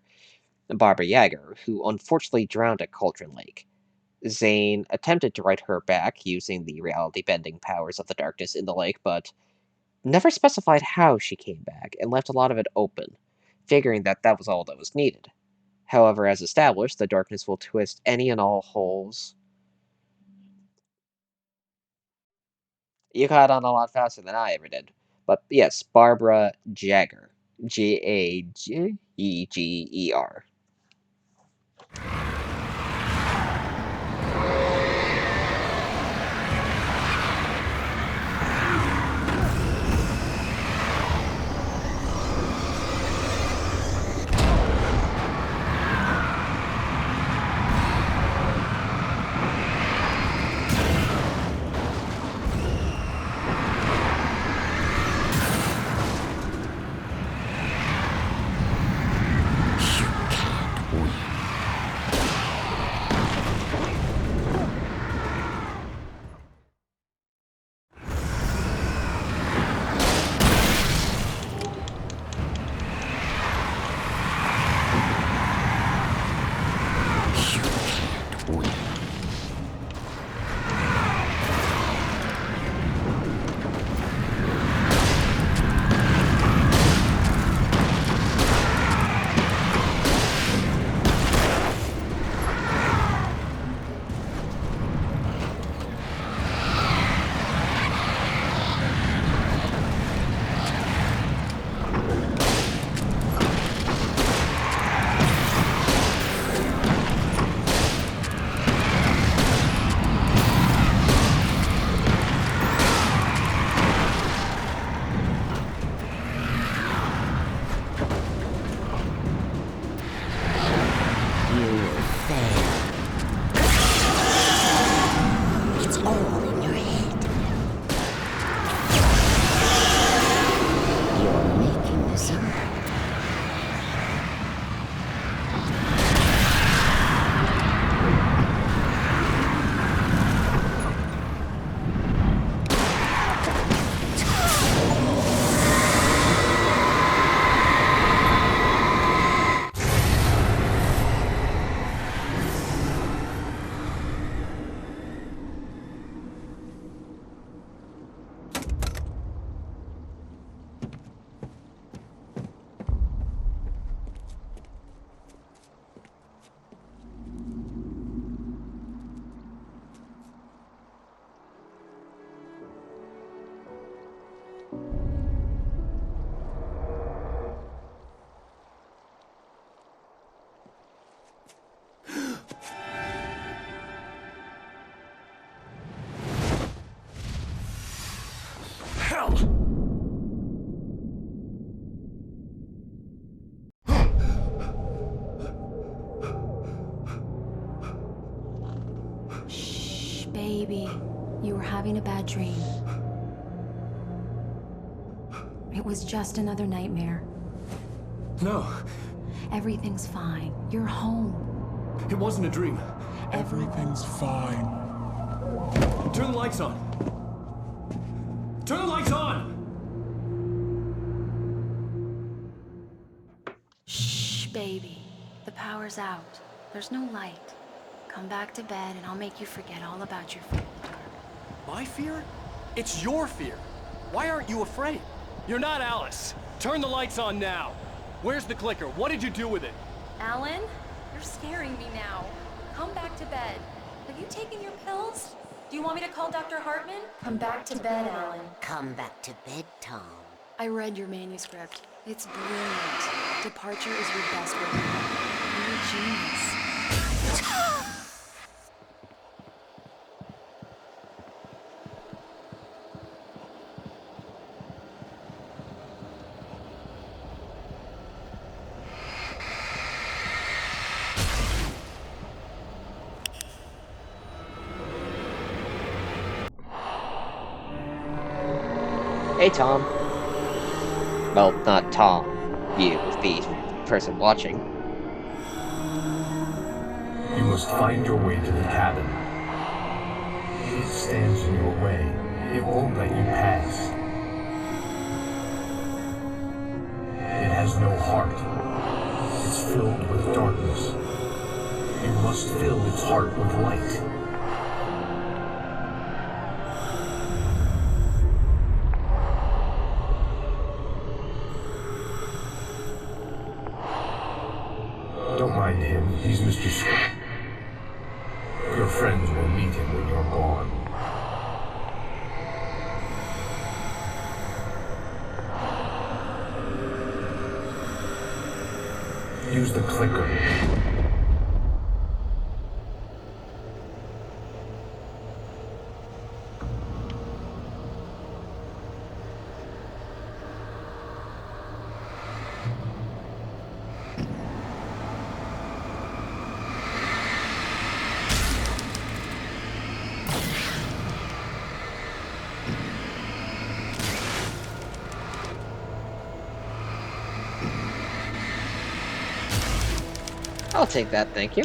Barbara Yager, who unfortunately drowned at Cauldron Lake. Zane attempted to write her back using the reality-bending powers of the darkness in the lake, but never specified how she came back and left a lot of it open, figuring that that was all that was needed. However, as established, the darkness will twist any and all holes. You caught on a lot faster than I ever did. But yes, Barbara Jagger. Jaggeger. Baby, you were having a bad dream. It was just another nightmare. No. Everything's fine. You're home. It wasn't a dream. Everything's fine. Turn the lights on. Turn the lights on! Shh, baby. The power's out. There's no light. Come back to bed and I'll make you forget all about your fear of the dark. My fear? It's your fear. Why aren't you afraid? You're not Alice. Turn the lights on now. Where's the clicker? What did you do with it? Alan, you're scaring me now. Come back to bed. Have you taken your pills? Do you want me to call Dr. Hartman? Come back to bed, Alan. Come back to bed, Tom. I read your manuscript. It's brilliant. Departure is your best work. You're a genius. Hey, Tom. Well, not Tom. You, the person watching. You must find your way to the cabin. It stands in your way. It won't let you pass. no heart. It's filled with darkness. You must fill its heart with light. Don't mind him. He's Mr. Scott. Your friends will meet him when you're gone. Use the clicker. I'll take that, thank you.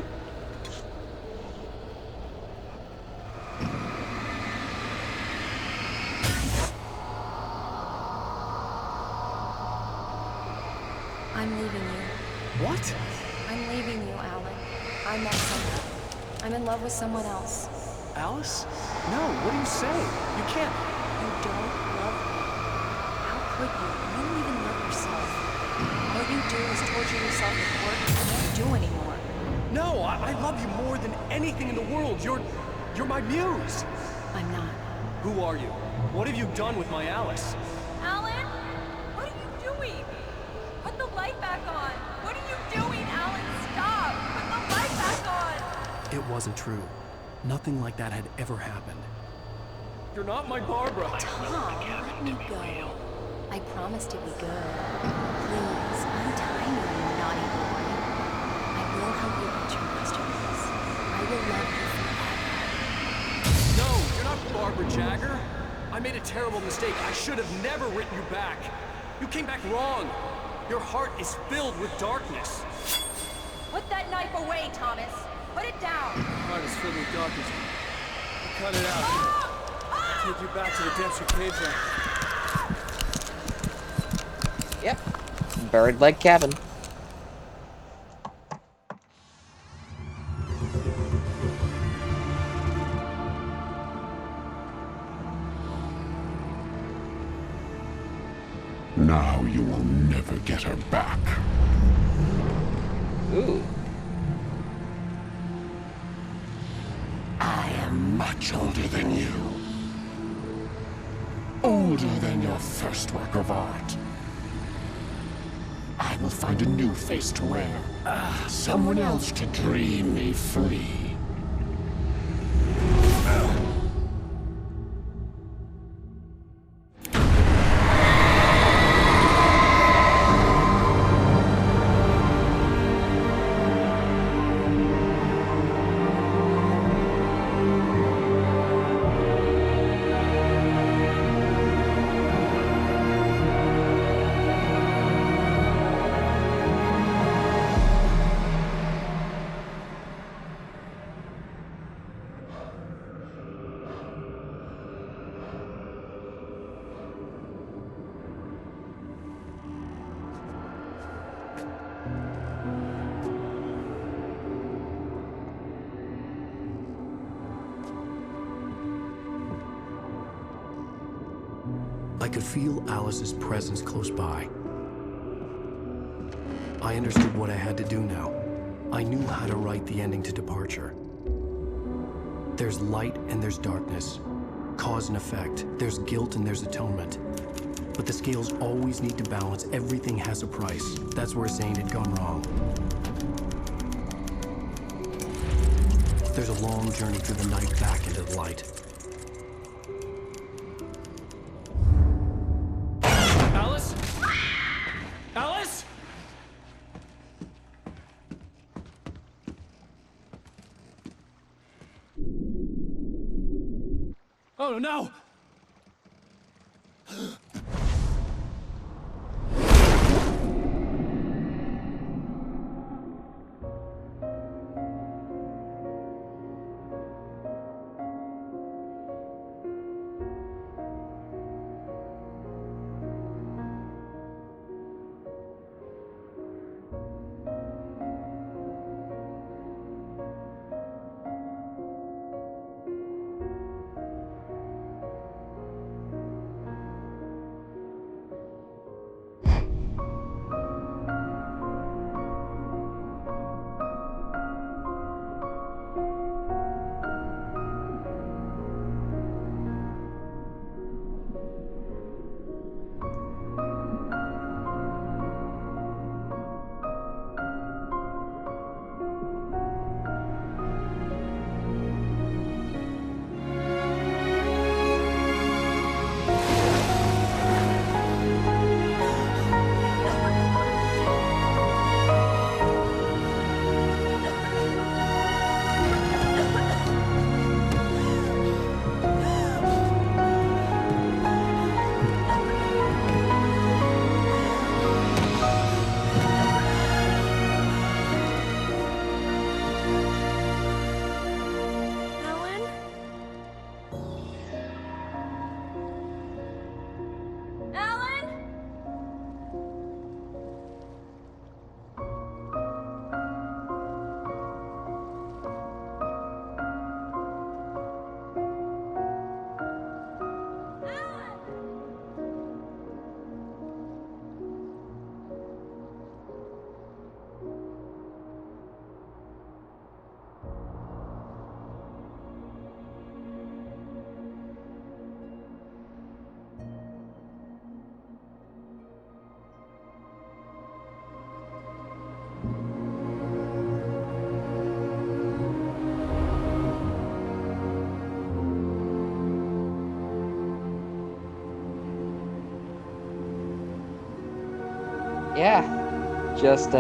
I'm leaving you. What? I'm leaving you, Alan. I met someone. I'm in love with someone else. Alice? No, what are you saying? You can't. You don't love me. How could you? You don't even love yourself. All you do is torture yourself with work you can't do anymore. No, I love you more than anything in the world. You're my muse. I'm not. Who are you? What have you done with my Alice? Alan? What are you doing? Put the light back on! What are you doing, Alan? Stop! Put the light back on! It wasn't true. Nothing like that had ever happened. You're not my Barbara. Tom, let me go. I promise to be good. Please, untie me, you naughty boy. I will help you reach your masterpiece. I will love you forever. No, you're not Barbara Jagger. I made a terrible mistake. I should have never written you back. You came back wrong. Your heart is filled with darkness. Put that knife away, Thomas! Put it down! Heart is filled with darkness. Cut it out. Take you back to the depths of cave then. Yep. Bird leg cabin. Now you will never get her back. Ooh. I am much older than you. Older than your first work of art. I will find a new face to wear. Someone else to dream me free. I could feel Alice's presence close by. I understood what I had to do now. I knew how to write the ending to Departure. There's light and there's darkness. Cause and effect. There's guilt and there's atonement. But the scales always need to balance. Everything has a price. That's where Zane had gone wrong. There's a long journey through the night back into the light. Alice? Alice? Oh no! yeah, just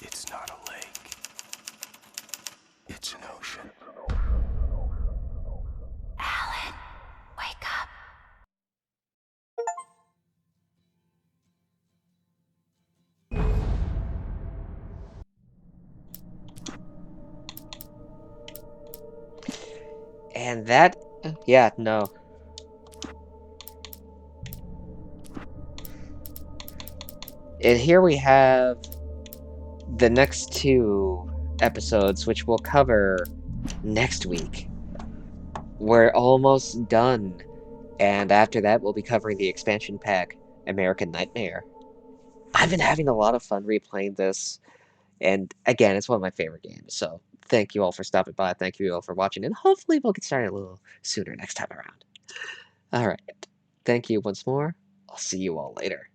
It's not a lake. It's an ocean. Alan, wake up. and that, yeah, no. And here we have the next two episodes, which we'll cover next week. We're almost done. And after that, we'll be covering the expansion pack, American Nightmare. I've been having a lot of fun replaying this, and again, it's one of my favorite games, so thank you all for stopping by, thank you all for watching, and hopefully we'll get started a little sooner next time around. Alright, thank you once more, I'll see you all later.